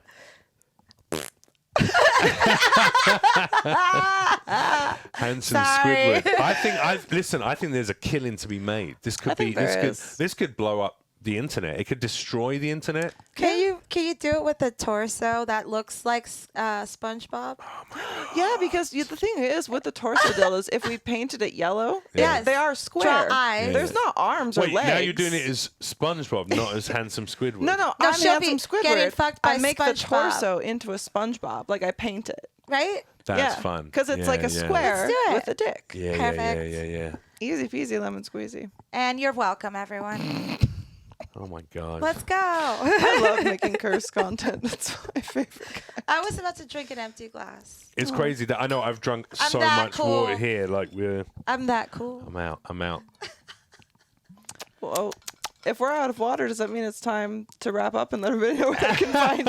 S1: Handsome
S2: Sorry.
S1: Squidward. I think there's a killing to be made. This could be
S3: think there is.
S1: this could blow up the internet. It could destroy the internet.
S2: Can you do it with a torso that looks like SpongeBob?
S3: Yeah, because the thing is, with the torso dildos, if we painted it yellow,
S2: Yes.
S3: they are square.
S2: Draw eyes.
S1: Yeah.
S3: There's not arms
S1: Wait,
S3: or legs.
S1: now you're doing it as SpongeBob, not as handsome Squidward.
S3: No,
S2: No,
S3: I'm
S2: she'll be
S3: handsome Squidward.
S2: getting fucked by
S3: I make the
S2: SpongeBob.
S3: torso into a SpongeBob, like I paint it.
S2: Right?
S1: That's
S3: yeah,
S1: fun.
S3: because it's
S1: Yeah,
S3: like a
S1: yeah.
S3: square
S2: Let's do it.
S3: with a dick.
S1: Yeah,
S2: Perfect.
S1: yeah.
S3: Easy peasy lemon squeezy.
S2: And you're welcome, everyone.
S1: Oh my god.
S2: Let's go.
S3: I love making curse content. It's my favorite.
S2: I was about to drink an empty glass.
S1: It's crazy that I know I've drunk
S2: I'm
S1: so
S2: that
S1: much
S2: cool.
S1: water here. Like
S2: I'm that cool.
S1: I'm out.
S3: Well, if we're out of water, does that mean it's time to wrap up and let everybody know where they can find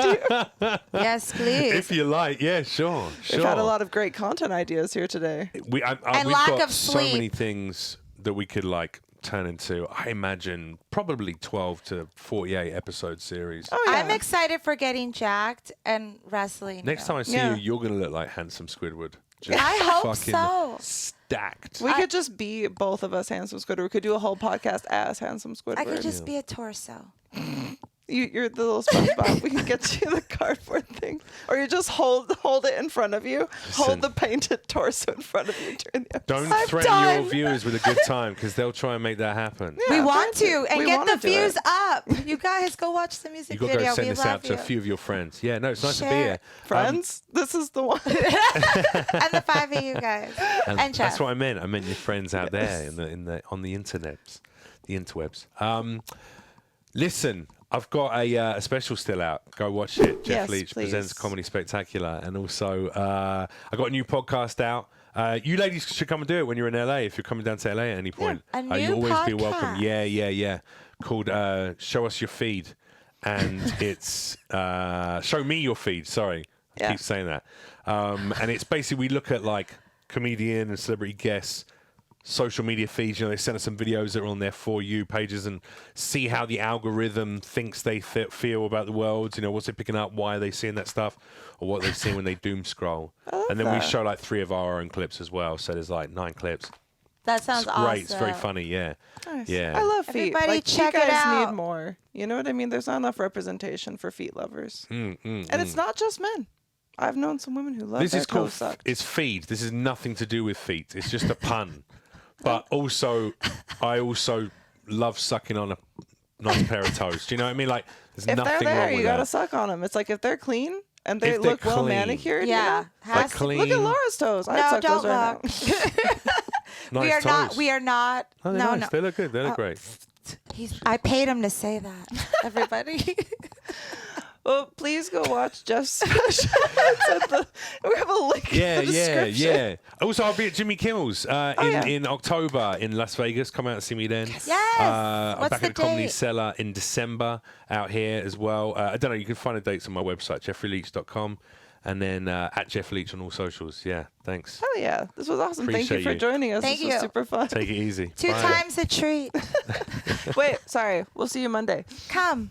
S3: you?
S2: Yes, please.
S1: If you like, yeah, sure.
S3: We've had a lot of great content ideas here today.
S2: And
S1: we've
S2: lack
S1: got
S2: of
S1: so many
S2: sleep.
S1: things that we could like turn into. I imagine probably 12 to 48 episode series.
S3: Oh yeah.
S2: I'm excited for getting jacked and wrestling.
S1: Next time I see
S3: Yeah.
S1: you, you're gonna look like handsome Squidward. Just
S2: I hope
S1: fucking
S2: so.
S1: Stacked.
S3: We could just be both of us handsome Squidward. We could do a whole podcast as handsome Squidward.
S2: I could just be a torso.
S3: You're the little SpongeBob. We can get you the cardboard thing, or you just hold it in front of you.
S1: Listen.
S3: Hold the painted torso in front of you during the episode.
S1: Don't
S2: I'm
S1: threaten
S2: done.
S1: your viewers with a good time because they'll try and make that happen.
S3: Yeah,
S2: We want
S3: try
S2: to and
S3: We
S2: get
S3: wanna
S2: the
S3: do
S2: views
S3: it.
S2: up. You guys go watch the music
S1: You got to
S2: video.
S1: go send
S2: We
S1: this out
S2: love
S1: to
S2: you.
S1: a few of your friends. Yeah, no, it's nice to be
S2: Share.
S1: here.
S3: Friends, this is the one.
S2: And the 5 of you guys. And Jeff.
S1: That's what I meant. I meant your friends out there on the internets, the interwebs. Listen, I've got a special still out. Go watch it. Jeff
S3: Yes,
S1: Leach
S3: please.
S1: presents Comedy Spectacular, and also I got a new podcast out. You ladies should come and do it when you're in LA. If you're coming down to LA at any point,
S2: a new
S1: you always be welcome.
S2: podcast.
S1: Yeah. Called Show Us Your Feed, and it's Show Me Your Feed. Sorry, I
S3: Yeah.
S1: keep saying that. And it's basically we look at like comedian and celebrity guests. Social media feeds, they send us some videos that are on their For You pages and see how the algorithm thinks they feel about the world. What's it picking up? Why are they seeing that stuff? Or what they see when they doom scroll? And then we show like 3 of our own clips as well. So there's like 9 clips.
S2: That sounds
S1: It's
S2: awesome.
S1: great. It's very funny. Yeah.
S3: Nice.
S1: Yeah.
S3: I love feet.
S2: Everybody
S3: Like,
S2: check
S3: you
S2: it
S3: guys
S2: out.
S3: need more. You know what I mean? There's not enough representation for feet lovers. And it's not just men. I've known some women who love
S1: This
S3: their
S1: is called
S3: toes sucked.
S1: it's feed. This is nothing to do with feet. It's just a pun. But also, I also love sucking on a nice pair of toes. Do you know what I mean? Like, there's
S3: If they're
S1: nothing
S3: there,
S1: wrong
S3: you
S1: with
S3: gotta
S1: that.
S3: suck on them. It's like if they're clean and they
S1: If they're
S3: look well
S1: clean.
S3: manicured.
S2: Yeah.
S1: Like
S2: Has to-
S1: clean.
S3: Look at Laura's toes. I'd
S2: No,
S3: suck
S2: don't
S3: those right
S2: look.
S1: Nice toes.
S2: We are not.
S1: Oh, they're
S2: no,
S1: nice.
S2: no.
S1: They look good. They look great.
S2: I paid him to say that. Everybody.
S3: Well, please go watch Jeff's special. We have a link in the description.
S1: Also, I'll be at Jimmy Kimmel's
S3: yeah.
S1: in October in Las Vegas. Come out and see me then.
S2: Yes.
S1: I'm
S2: What's
S1: back
S2: the
S1: at the Comedy
S2: date?
S1: Cellar in December out here as well. I don't know. You can find the dates on my website, jeffreyleach.com. And then at Jeff Leach on all socials. Yeah, thanks.
S3: Hell yeah. This was awesome. Thank
S1: Appreciate
S3: you for
S1: you.
S3: joining us.
S2: Thank
S3: This was
S2: you.
S3: super fun.
S1: Take it easy.
S2: 2
S1: Bye.
S2: times a treat.
S3: Wait, sorry. We'll see you Monday.
S2: Come.